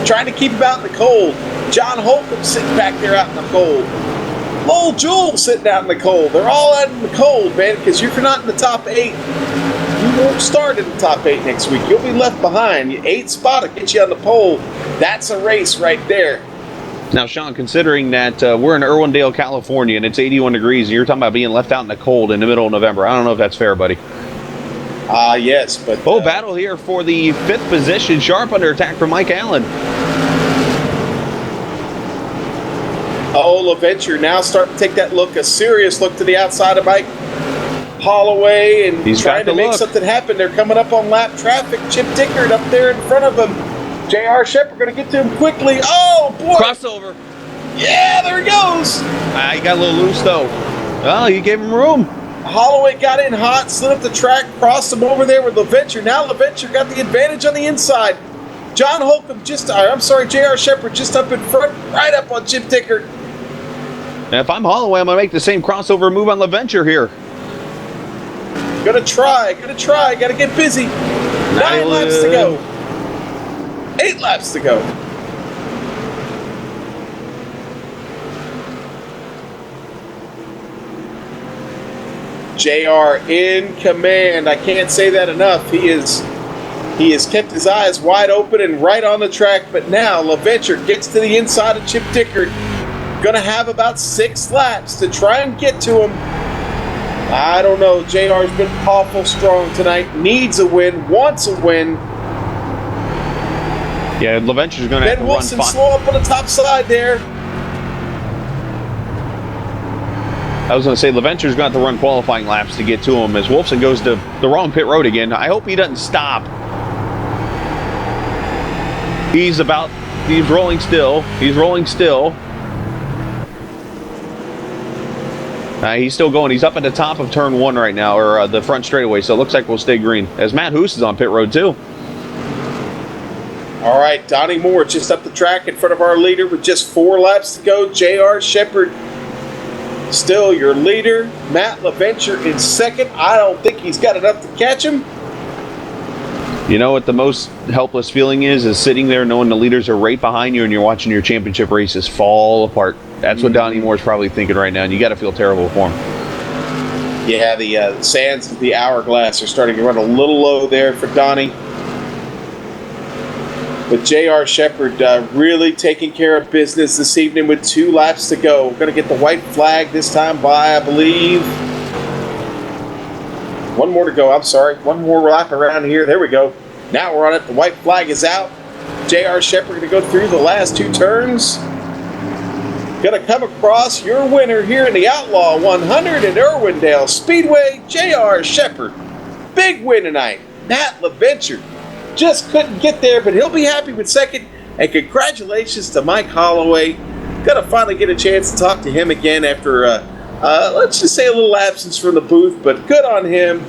Trying to keep him out in the cold. John Holcomb sitting back there out in the cold. Lowell Jewell sitting out in the cold. They're all out in the cold, man, because if you're not in the top 8, you won't start in the top 8 next week. You'll be left behind. 8th spot will get you on the pole. That's a race right there. Now, Sean, considering that we're in Irwindale, California, and it's 81 degrees, and you're talking about being left out in the cold in the middle of November, I don't know if that's fair, buddy. Yes, but... battle here for the 5th position. Sharp under attack from Mike Allen. LaVenture now starting to take that look, a serious look to the outside of Mike Holloway, and he's trying to make something happen. They're coming up on lap traffic. Chip Dickard up there in front of him. J.R. Shepherd going to get to him quickly. Oh, boy. Crossover. Yeah, there he goes. He got a little loose, though. Well, you gave him room. Holloway got in hot, slid up the track, crossed him over there with LaVenture. Now LaVenture got the advantage on the inside. John Holcomb J.R. Shepherd just up in front, right up on Chip Dickard. Now, if I'm Holloway, I'm going to make the same crossover move on LaVenture here. Gonna try, gotta get busy. 9 laps to go. 8 laps to go. JR in command. I can't say that enough. He has kept his eyes wide open and right on the track, but now LaVenture gets to the inside of Chip Dickard. Gonna have about 6 laps to try and get to him. I don't know. JR's been awful strong tonight. Needs a win, wants a win. Yeah, LaVenture's gonna have to run fast. Ben Wilson slow up on the top side there. I was going to say, LaVenture's going to have to run qualifying laps to get to him as Wolfson goes to the wrong pit road again. I hope he doesn't stop. He's rolling still. He's rolling still. He's still going. He's up at the top of turn 1 right now, or the front straightaway, so it looks like we'll stay green. As Matt Hoos is on pit road, too. All right, Donnie Moore just up the track in front of our leader with just 4 laps to go. J.R. Shepherd still your leader. Matt LaVenture in second. I don't think he's got enough to catch him. You know what the most helpless feeling is sitting there knowing the leaders are right behind you and you're watching your championship races fall apart. That's what Donnie Moore's probably thinking right now, and you got to feel terrible for him. Yeah, the sands of the hourglass are starting to run a little low there for Donnie. But J.R. Shepherd really taking care of business this evening with 2 laps to go. We're going to get the white flag this time by, I believe, 1 more to go. I'm sorry. 1 more lap around here. There we go. Now we're on it. The white flag is out. J.R. Shepherd going to go through the last 2 turns. Going to come across your winner here in the Outlaw 100 at Irwindale Speedway, J.R. Shepherd. Big win tonight. Matt LaVenture just couldn't get there, but he'll be happy with second. And congratulations to Mike Holloway. Gonna finally get a chance to talk to him again after, let's just say a little absence from the booth, but good on him.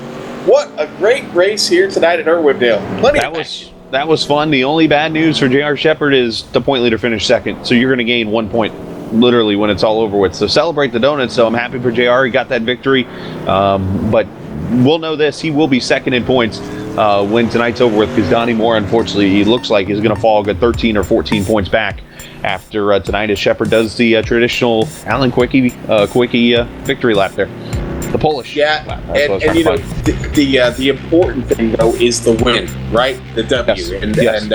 What a great race here tonight at Irwindale. That was fun. The only bad news for J.R. Shepherd is the point leader finished second, so you're going to gain 1 point literally when it's all over with. So celebrate the donuts. So I'm happy for JR. He got that victory. But we'll know this. He will be second in points when tonight's over with, because Donnie Moore, unfortunately, he looks like he's going to fall a good 13 or 14 points back after tonight as Shepherd does the traditional Alan Quickie victory lap there. The Polish. Yeah, lap. and you know, the important thing, though, is the win, right? The W. Yes. And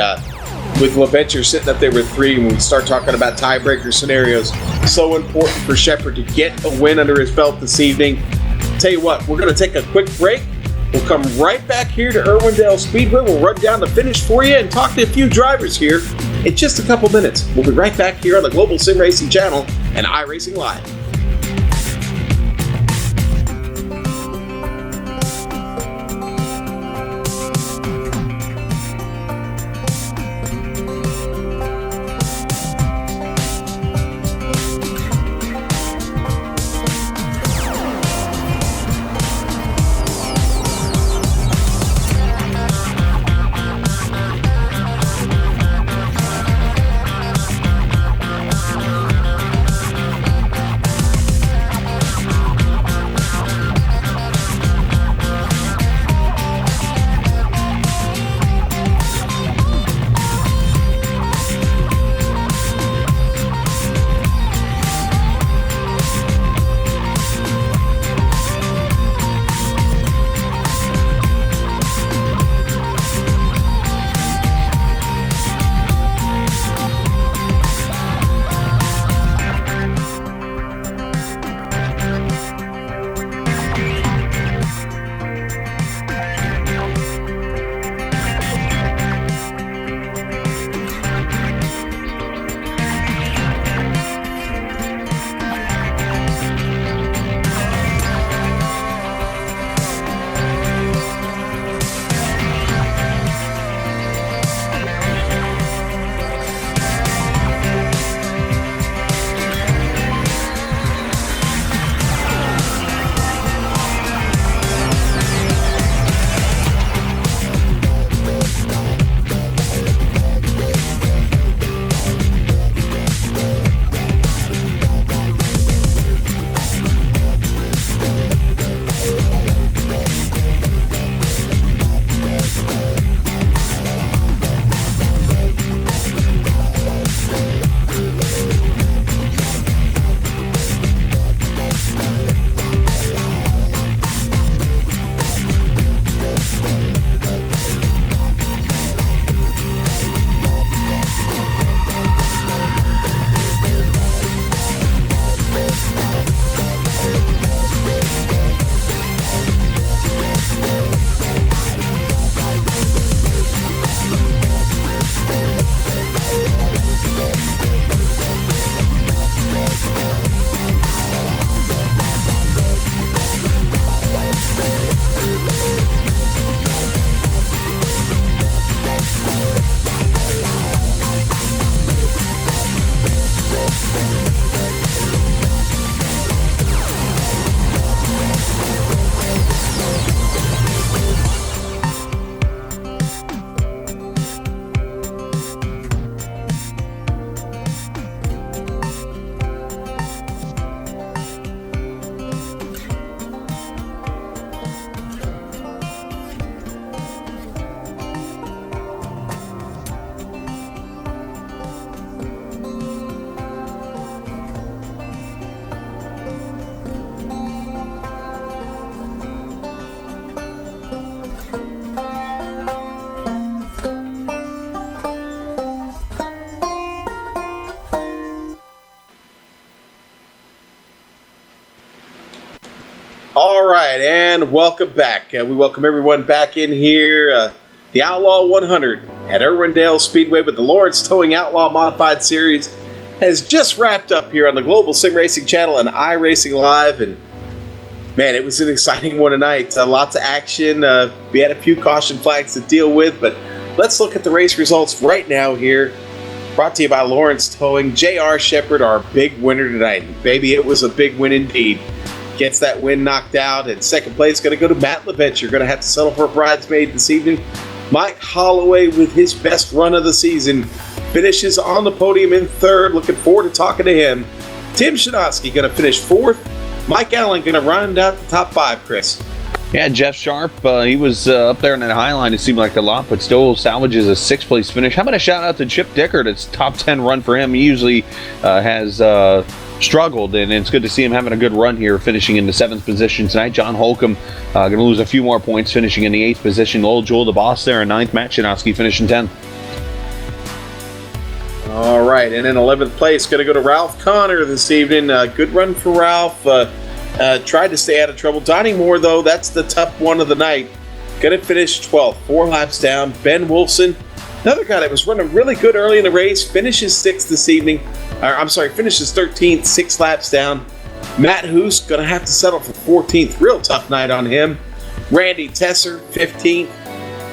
with LaVenture sitting up there with 3, when we start talking about tiebreaker scenarios, so important for Shepherd to get a win under his belt this evening. Tell you what, we're going to take a quick break. We'll come right back here to Irwindale Speedway. We'll run down the finish for you and talk to a few drivers here in just a couple minutes. We'll be right back here on the Global Sim Racing Channel and iRacing Live. right, and welcome back. We welcome everyone back in here. The Outlaw 100 at Irwindale Speedway with the Lawrence Towing Outlaw Modified Series has just wrapped up here on the Global Sim Racing Channel and iRacing Live. And man, it was an exciting one tonight. Lots of action. We had a few caution flags to deal with, but let's look at the race results right now here. Brought to you by Lawrence Towing. J.R. Shepard, our big winner tonight. Baby, it was a big win indeed. Gets that win knocked out. And second place going to go to Matt LaVenture. Going to have to settle for a bridesmaid this evening. Mike Holloway, with his best run of the season, finishes on the podium in third. Looking forward to talking to him. Tim Shanoski going to finish fourth. Mike Allen going to round out the top five, Chris. Yeah, Jeff Sharp, he was up there in that high line. It seemed like a lot, but still salvages a sixth-place finish. How about a shout-out to Chip Dickert? It's top 10 run for him. He usually has struggled, and it's good to see him having a good run here, finishing in the 7th position tonight. John Holcomb going to lose a few more points, finishing in the 8th position. Lowell Jewell, the boss there in 9th. Matt Shanoski finishing 10th. All right, and in 11th place, going to go to Ralph Connor this evening. Good run for Ralph. Tried to stay out of trouble. Donnie Moore, though, that's the tough one of the night. Going to finish 12th, 4 laps down. Ben Wilson, another guy that was running really good early in the race, finishes 6th this evening. Finishes 13th, 6 laps down. Matt Hoos going to have to settle for 14th. Real tough night on him. Randy Tesser, 15th.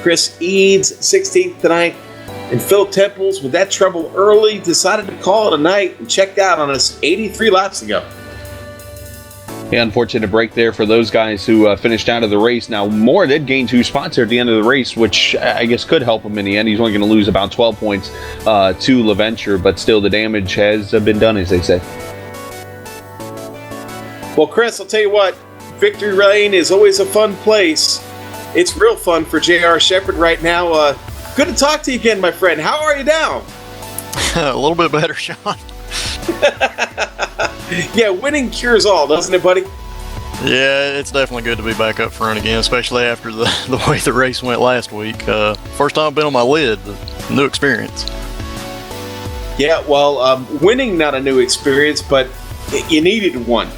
Chris Eads, 16th tonight. And Phil Temples, with that trouble early, decided to call it a night and checked out on us 83 laps ago. Yeah, unfortunate break there for those guys who finished out of the race. Now, Moore did gain 2 spots there at the end of the race, which I guess could help him in the end. He's only going to lose about 12 points to LaVenture, but still the damage has been done, as they say. Well, Chris, I'll tell you what, Victory Lane is always a fun place. It's real fun for J.R. Shepard right now. Good to talk to you again, my friend. How are you now? A little bit better, Sean. Yeah, winning cures all, doesn't it, buddy? Yeah, it's definitely good to be back up front again, especially after the way the race went last week. First time I've been on my lid, new experience. Yeah, well, winning not a new experience, but you needed one.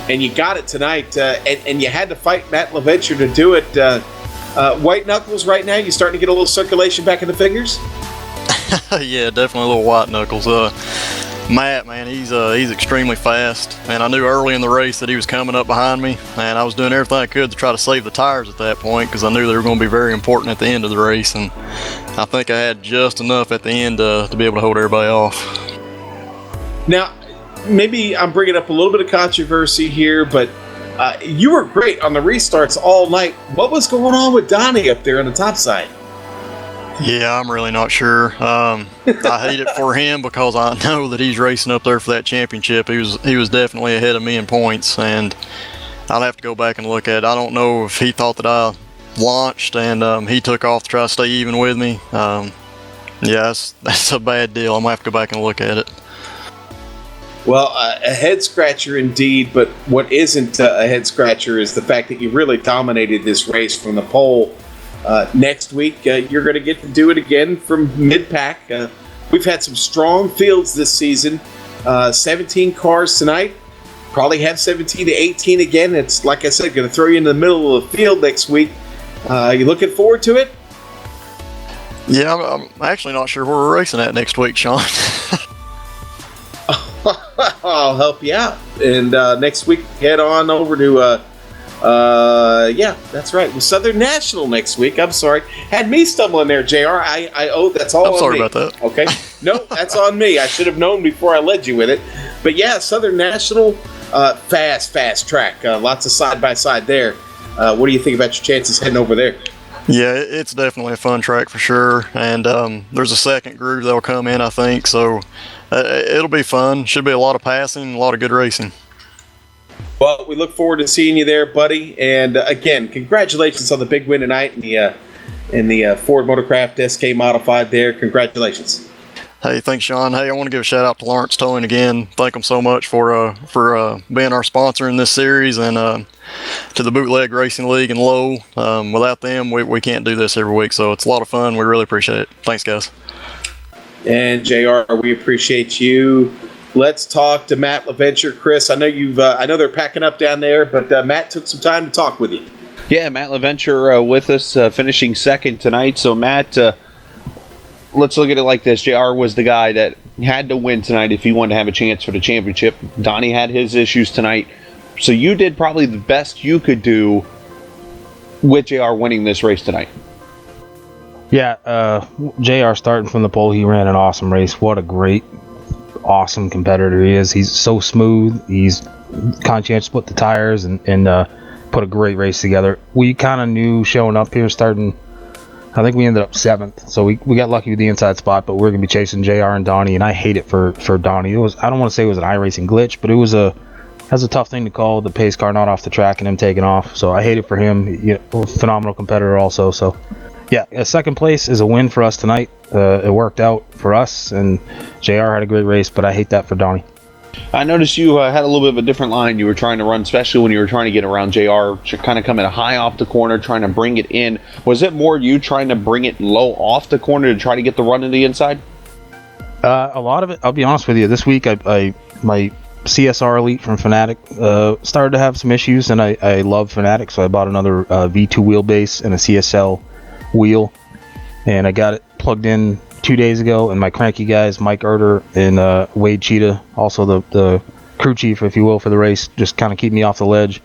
And you got it tonight, and you had to fight Matt LaVenture to do it. White knuckles right now, you starting to get a little circulation back in the fingers? Yeah, definitely a little white knuckles. Matt, man, he's extremely fast, and I knew early in the race that he was coming up behind me, and I was doing everything I could to try to save the tires at that point because I knew they were going to be very important at the end of the race, and I think I had just enough at the end to be able to hold everybody off. Now, maybe I'm bringing up a little bit of controversy here, but you were great on the restarts all night. What was going on with Donnie up there on the top side? Yeah, I'm really not sure. I hate it for him because I know that he's racing up there for that championship. He was definitely ahead of me in points, and I'll have to go back and look at it. I don't know if he thought that I launched and he took off to try to stay even with me. Yeah, that's a bad deal. I'm going to have to go back and look at it. Well, a head-scratcher indeed, but what isn't a head-scratcher is the fact that you really dominated this race from the pole. Next week, you're going to get to do it again from mid-pack. We've had some strong fields this season. 17 cars tonight. Probably have 17 to 18 again. It's, like I said, going to throw you in the middle of the field next week. You looking forward to it? Yeah, I'm actually not sure where we're racing at next week, Sean. I'll help you out. And next week, head on over to... yeah, that's right. Well, Southern National next week. I'm sorry. Had me stumbling there, JR. That's all on me. I'm sorry about that. Okay. No, that's on me. I should have known before I led you with it. But yeah, Southern National, fast track. Lots of side-by-side there. What do you think about your chances heading over there? Yeah, it's definitely a fun track for sure. And there's a second group that'll come in, I think. So it'll be fun. Should be a lot of passing, a lot of good racing. Well, we look forward to seeing you there, buddy. And again, congratulations on the big win tonight in the Ford Motorcraft SK Modified there. Congratulations. Hey, thanks, Sean. Hey, I want to give a shout out to Lawrence Towing again. Thank them so much for being our sponsor in this series, and to the Bootleg Racing League and Lowell. Without them, we can't do this every week, so it's a lot of fun. We really appreciate it. Thanks, guys. And JR, we appreciate you. Let's talk to Matt LaVenture. Chris, I know I know they're packing up down there, but Matt took some time to talk with you. Yeah, Matt LaVenture with us, finishing second tonight. So, Matt, let's look at it like this. JR was the guy that had to win tonight if he wanted to have a chance for the championship. Donnie had his issues tonight. So you did probably the best you could do with JR winning this race tonight. Yeah, JR starting from the pole, he ran an awesome race. What a great, awesome competitor he is. He's so smooth. He's conscientious with the tires and put a great race together. We kind of knew showing up here, starting, I think we ended up 7th, so we got lucky with the inside spot, but we're going to be chasing JR and Donnie, and I hate it for Donnie. I don't want to say it was an iRacing glitch, but that's a tough thing to call, the pace car not off the track and him taking off, so I hate it for him. Phenomenal competitor also, so yeah, second place is a win for us tonight. It worked out for us, and JR had a great race, but I hate that for Donnie. I noticed you had a little bit of a different line you were trying to run, especially when you were trying to get around JR, kind of coming high off the corner, trying to bring it in. Was it more you trying to bring it low off the corner to try to get the run to the inside? A lot of it, I'll be honest with you, this week my CSR Elite from Fanatic started to have some issues, and I love Fanatic, so I bought another V2 wheelbase and a CSL wheel, and I got it plugged in 2 days ago, and my cranky guys, Mike Erder and Wade Cheetah, also the crew chief, if you will, for the race, just kind of keep me off the ledge.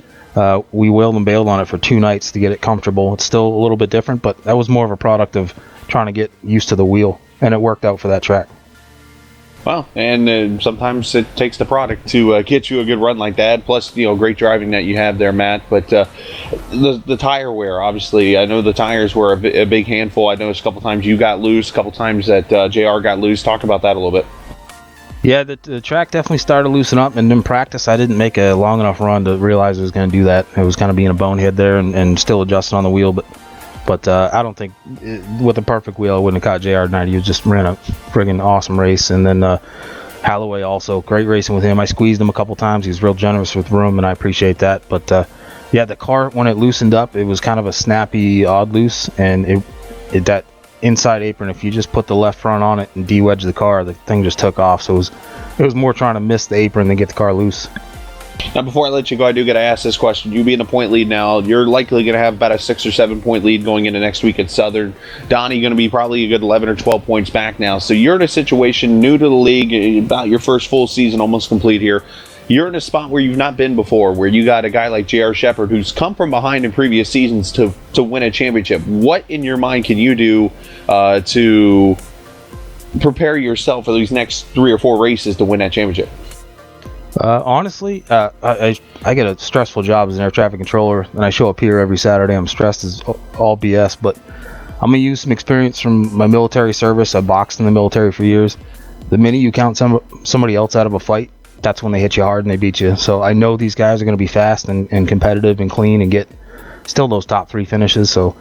We wheeled and bailed on it for 2 nights to get it comfortable. It's still a little bit different, but that was more of a product of trying to get used to the wheel, and it worked out for that track. Well, and sometimes it takes the product to get you a good run like that. Plus, great driving that you have there, Matt. But the tire wear, obviously, I know the tires were a big handful. I noticed a couple times you got loose, a couple times that JR got loose. Talk about that a little bit. Yeah, the track definitely started to loosen up, and in practice, I didn't make a long enough run to realize it was going to do that. It was kind of being a bonehead there and still adjusting on the wheel, but I don't think with a perfect wheel I wouldn't have caught JR tonight. He just ran a friggin' awesome race. And then Halloway also, great racing with him. I squeezed him a couple times. He was real generous with room, and I appreciate that. But yeah, the car, when it loosened up, it was kind of a snappy odd loose, and it that inside apron, if you just put the left front on it and de-wedge the car, the thing just took off. So it was more trying to miss the apron than get the car loose. Now, before I let you go, I do got to ask this question. You being a point lead now, you're likely going to have about a 6 or 7 point lead going into next week at Southern. Donnie going to be probably a good 11 or 12 points back now. So you're in a situation new to the league, about your first full season almost complete here. You're in a spot where you've not been before, where you got a guy like J.R. Shepard who's come from behind in previous seasons to win a championship. What in your mind can you do to prepare yourself for these next 3 or 4 races to win that championship? Honestly, I get a stressful job as an air traffic controller, and I show up here every Saturday. I'm stressed as all BS, but I'm going to use some experience from my military service. I boxed in the military for years. The minute you count somebody else out of a fight, that's when they hit you hard and they beat you. So I know these guys are going to be fast and competitive and clean and get still those top 3 finishes. So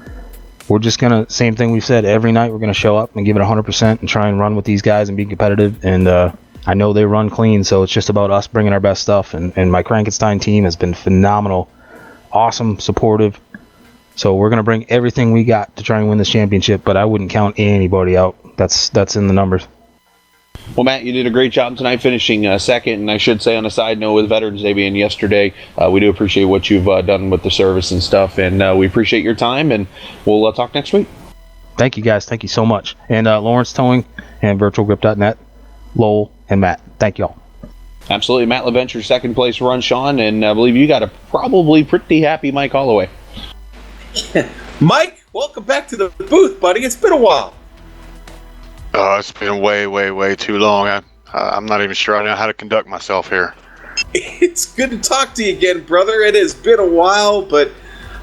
we're just going to, same thing we've said, every night we're going to show up and give it 100% and try and run with these guys and be competitive. And I know they run clean, so it's just about us bringing our best stuff. And my Frankenstein team has been phenomenal, awesome, supportive. So we're going to bring everything we got to try and win this championship, but I wouldn't count anybody out. That's in the numbers. Well, Matt, you did a great job tonight finishing second, and I should say on a side note with Veterans Day being yesterday, we do appreciate what you've done with the service and stuff, and we appreciate your time, and we'll talk next week. Thank you, guys. Thank you so much. And Lawrence Towing and VirtualGrip.net, Lowell, and Matt. Thank y'all. Absolutely. Matt LaVenture, second place run, Sean, and I believe you got a probably pretty happy Mike Holloway. Mike, welcome back to the booth, buddy. It's been a while. Oh, it's been way too long. I'm not even sure I know how to conduct myself here. It's good to talk to you again, brother. It has been a while, but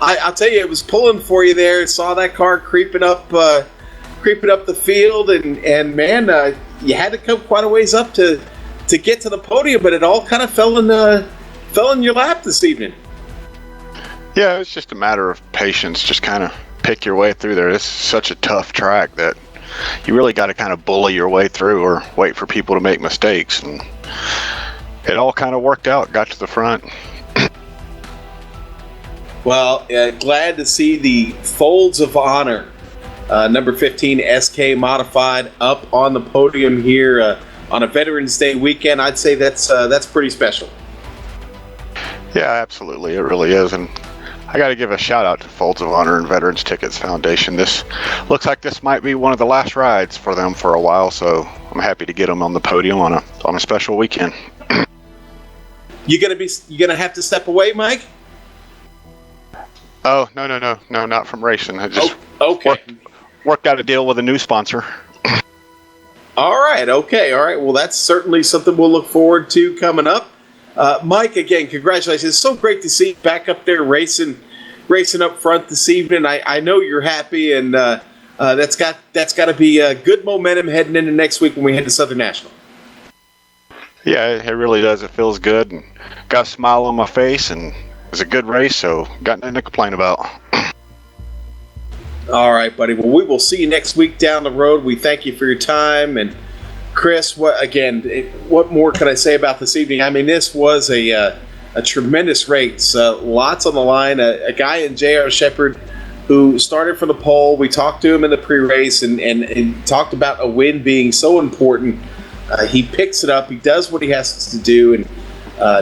I'll tell you, it was pulling for you there. Saw that car creeping up the field, and man, you had to come quite a ways up to get to the podium, but it all kind of fell in your lap this evening. Yeah, it's just a matter of patience. Just kind of pick your way through there. This is such a tough track that you really got to kind of bully your way through or wait for people to make mistakes. And it all kind of worked out, got to the front. Well, glad to see the Folds of Honor, number 15 SK Modified, up on the podium here. on a Veterans Day weekend, I'd say that's pretty special. Yeah, absolutely. It really is. And I got to give a shout out to Folds of Honor and Veterans Tickets Foundation. This looks like this might be one of the last rides for them for a while, so I'm happy to get them on the podium on a special weekend. You gonna have to step away, Mike? Oh, no, not from racing. I just okay. Worked out a deal with a new sponsor. All right. Well, that's certainly something we'll look forward to coming up. Mike, again, congratulations. It's so great to see you back up there racing up front this evening. I know you're happy, and that's got to be good momentum heading into next week when we head to Southern National. Yeah, it really does. It feels good, and got a smile on my face, and it was a good race, so got nothing to complain about. All right, buddy. Well, we will see you next week down the road. We thank you for your time. And Chris, what more can I say about this evening? I mean, this was a tremendous race. Lots on the line. A guy in J.R. Shepard who started from the pole. We talked to him in the pre-race and talked about a win being so important. He picks it up. He does what he has to do and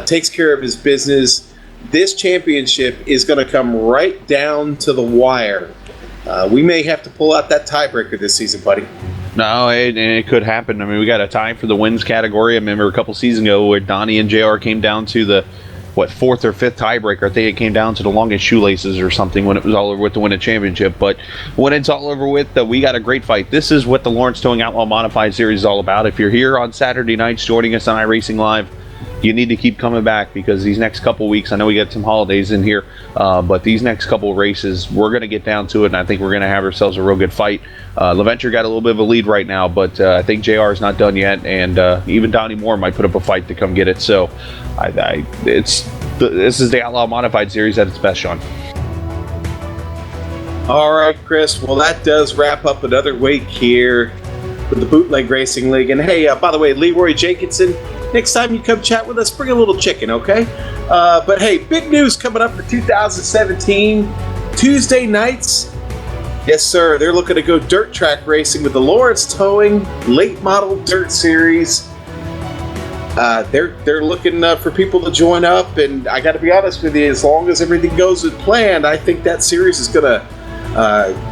takes care of his business. This championship is going to come right down to the wire. We may have to pull out that tiebreaker this season, buddy. No, it could happen. I mean, we got a tie for the wins category. I remember a couple seasons ago where Donnie and JR came down to the, fourth or fifth tiebreaker. I think it came down to the longest shoelaces or something when it was all over with to win a championship. But when it's all over with, we got a great fight. This is what the Lawrence Towing Outlaw Modified Series is all about. If you're here on Saturday nights joining us on iRacing Live, you need to keep coming back because these next couple weeks, I know we got some holidays in here, but these next couple races, we're going to get down to it, and I think we're going to have ourselves a real good fight. LaVenture got a little bit of a lead right now, but I think JR is not done yet, and even Donnie Moore might put up a fight to come get it. So this is the Outlaw Modified Series at its best, Sean. All right, Chris. Well, that does wrap up another week here with the Bootleg Racing League. And hey, by the way, Leroy Jacobson, next time you come chat with us, bring a little chicken, okay? But hey, big news coming up for 2017. Tuesday nights, yes, sir, they're looking to go dirt track racing with the Lawrence Towing Late Model Dirt Series. They're looking for people to join up, and I got to be honest with you, as long as everything goes as planned, I think that series is going to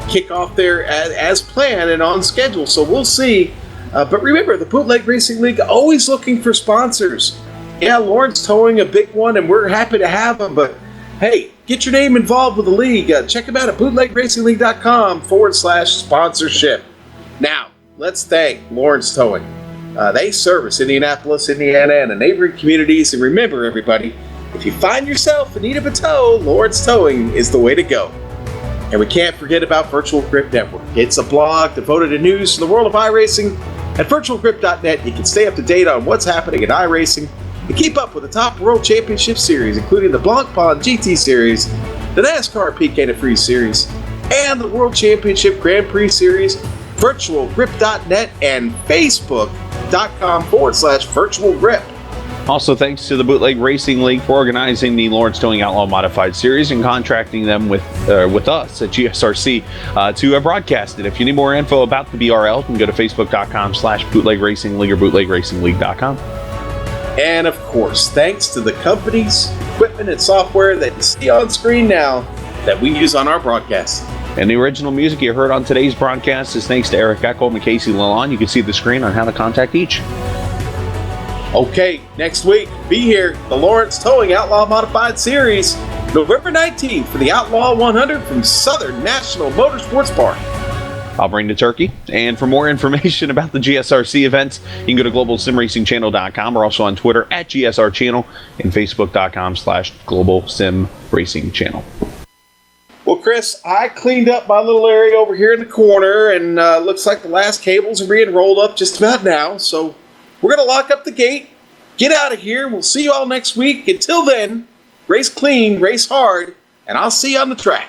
kick off there as planned and on schedule. So we'll see. But remember, the Bootleg Racing League always looking for sponsors. Yeah, Lawrence Towing a big one, and we're happy to have them. But hey, get your name involved with the league. Check them out at bootlegracingleague.com/sponsorship. Now, let's thank Lawrence Towing. They service Indianapolis, Indiana, and the neighboring communities. And remember, everybody, if you find yourself in need of a tow, Lawrence Towing is the way to go. And we can't forget about Virtual Grip Network. It's a blog devoted to news from the world of iRacing. At virtualgrip.net, you can stay up to date on what's happening in iRacing and keep up with the top World Championship Series, including the Blanc Pond GT Series, the NASCAR Peak Antifreeze Series, and the World Championship Grand Prix Series. Virtualgrip.net and Facebook.com/virtualgrip. Also, thanks to the Bootleg Racing League for organizing the Lawrence Towing Outlaw Modified Series and contracting them with us at GSRC to broadcast it. If you need more info about the BRL, you can go to Facebook.com/Bootleg Racing League or BootlegRacingLeague.com. And of course, thanks to the companies, equipment, and software that you see on screen now that we use on our broadcasts. And the original music you heard on today's broadcast is thanks to Eric Eckholm and Casey Lalonde. You can see the screen on how to contact each. Okay, next week, be here, the Lawrence Towing Outlaw Modified Series, November 19th for the Outlaw 100 from Southern National Motorsports Park. I'll bring the turkey. And for more information about the GSRC events, you can go to globalsimracingchannel.com. We're also on Twitter at GSR Channel and Facebook.com/globalsimracingchannel. Well, Chris, I cleaned up my little area over here in the corner, and looks like the last cables are being rolled up just about now. So we're going to lock up the gate, get out of here. We'll see you all next week. Until then, race clean, race hard, and I'll see you on the track.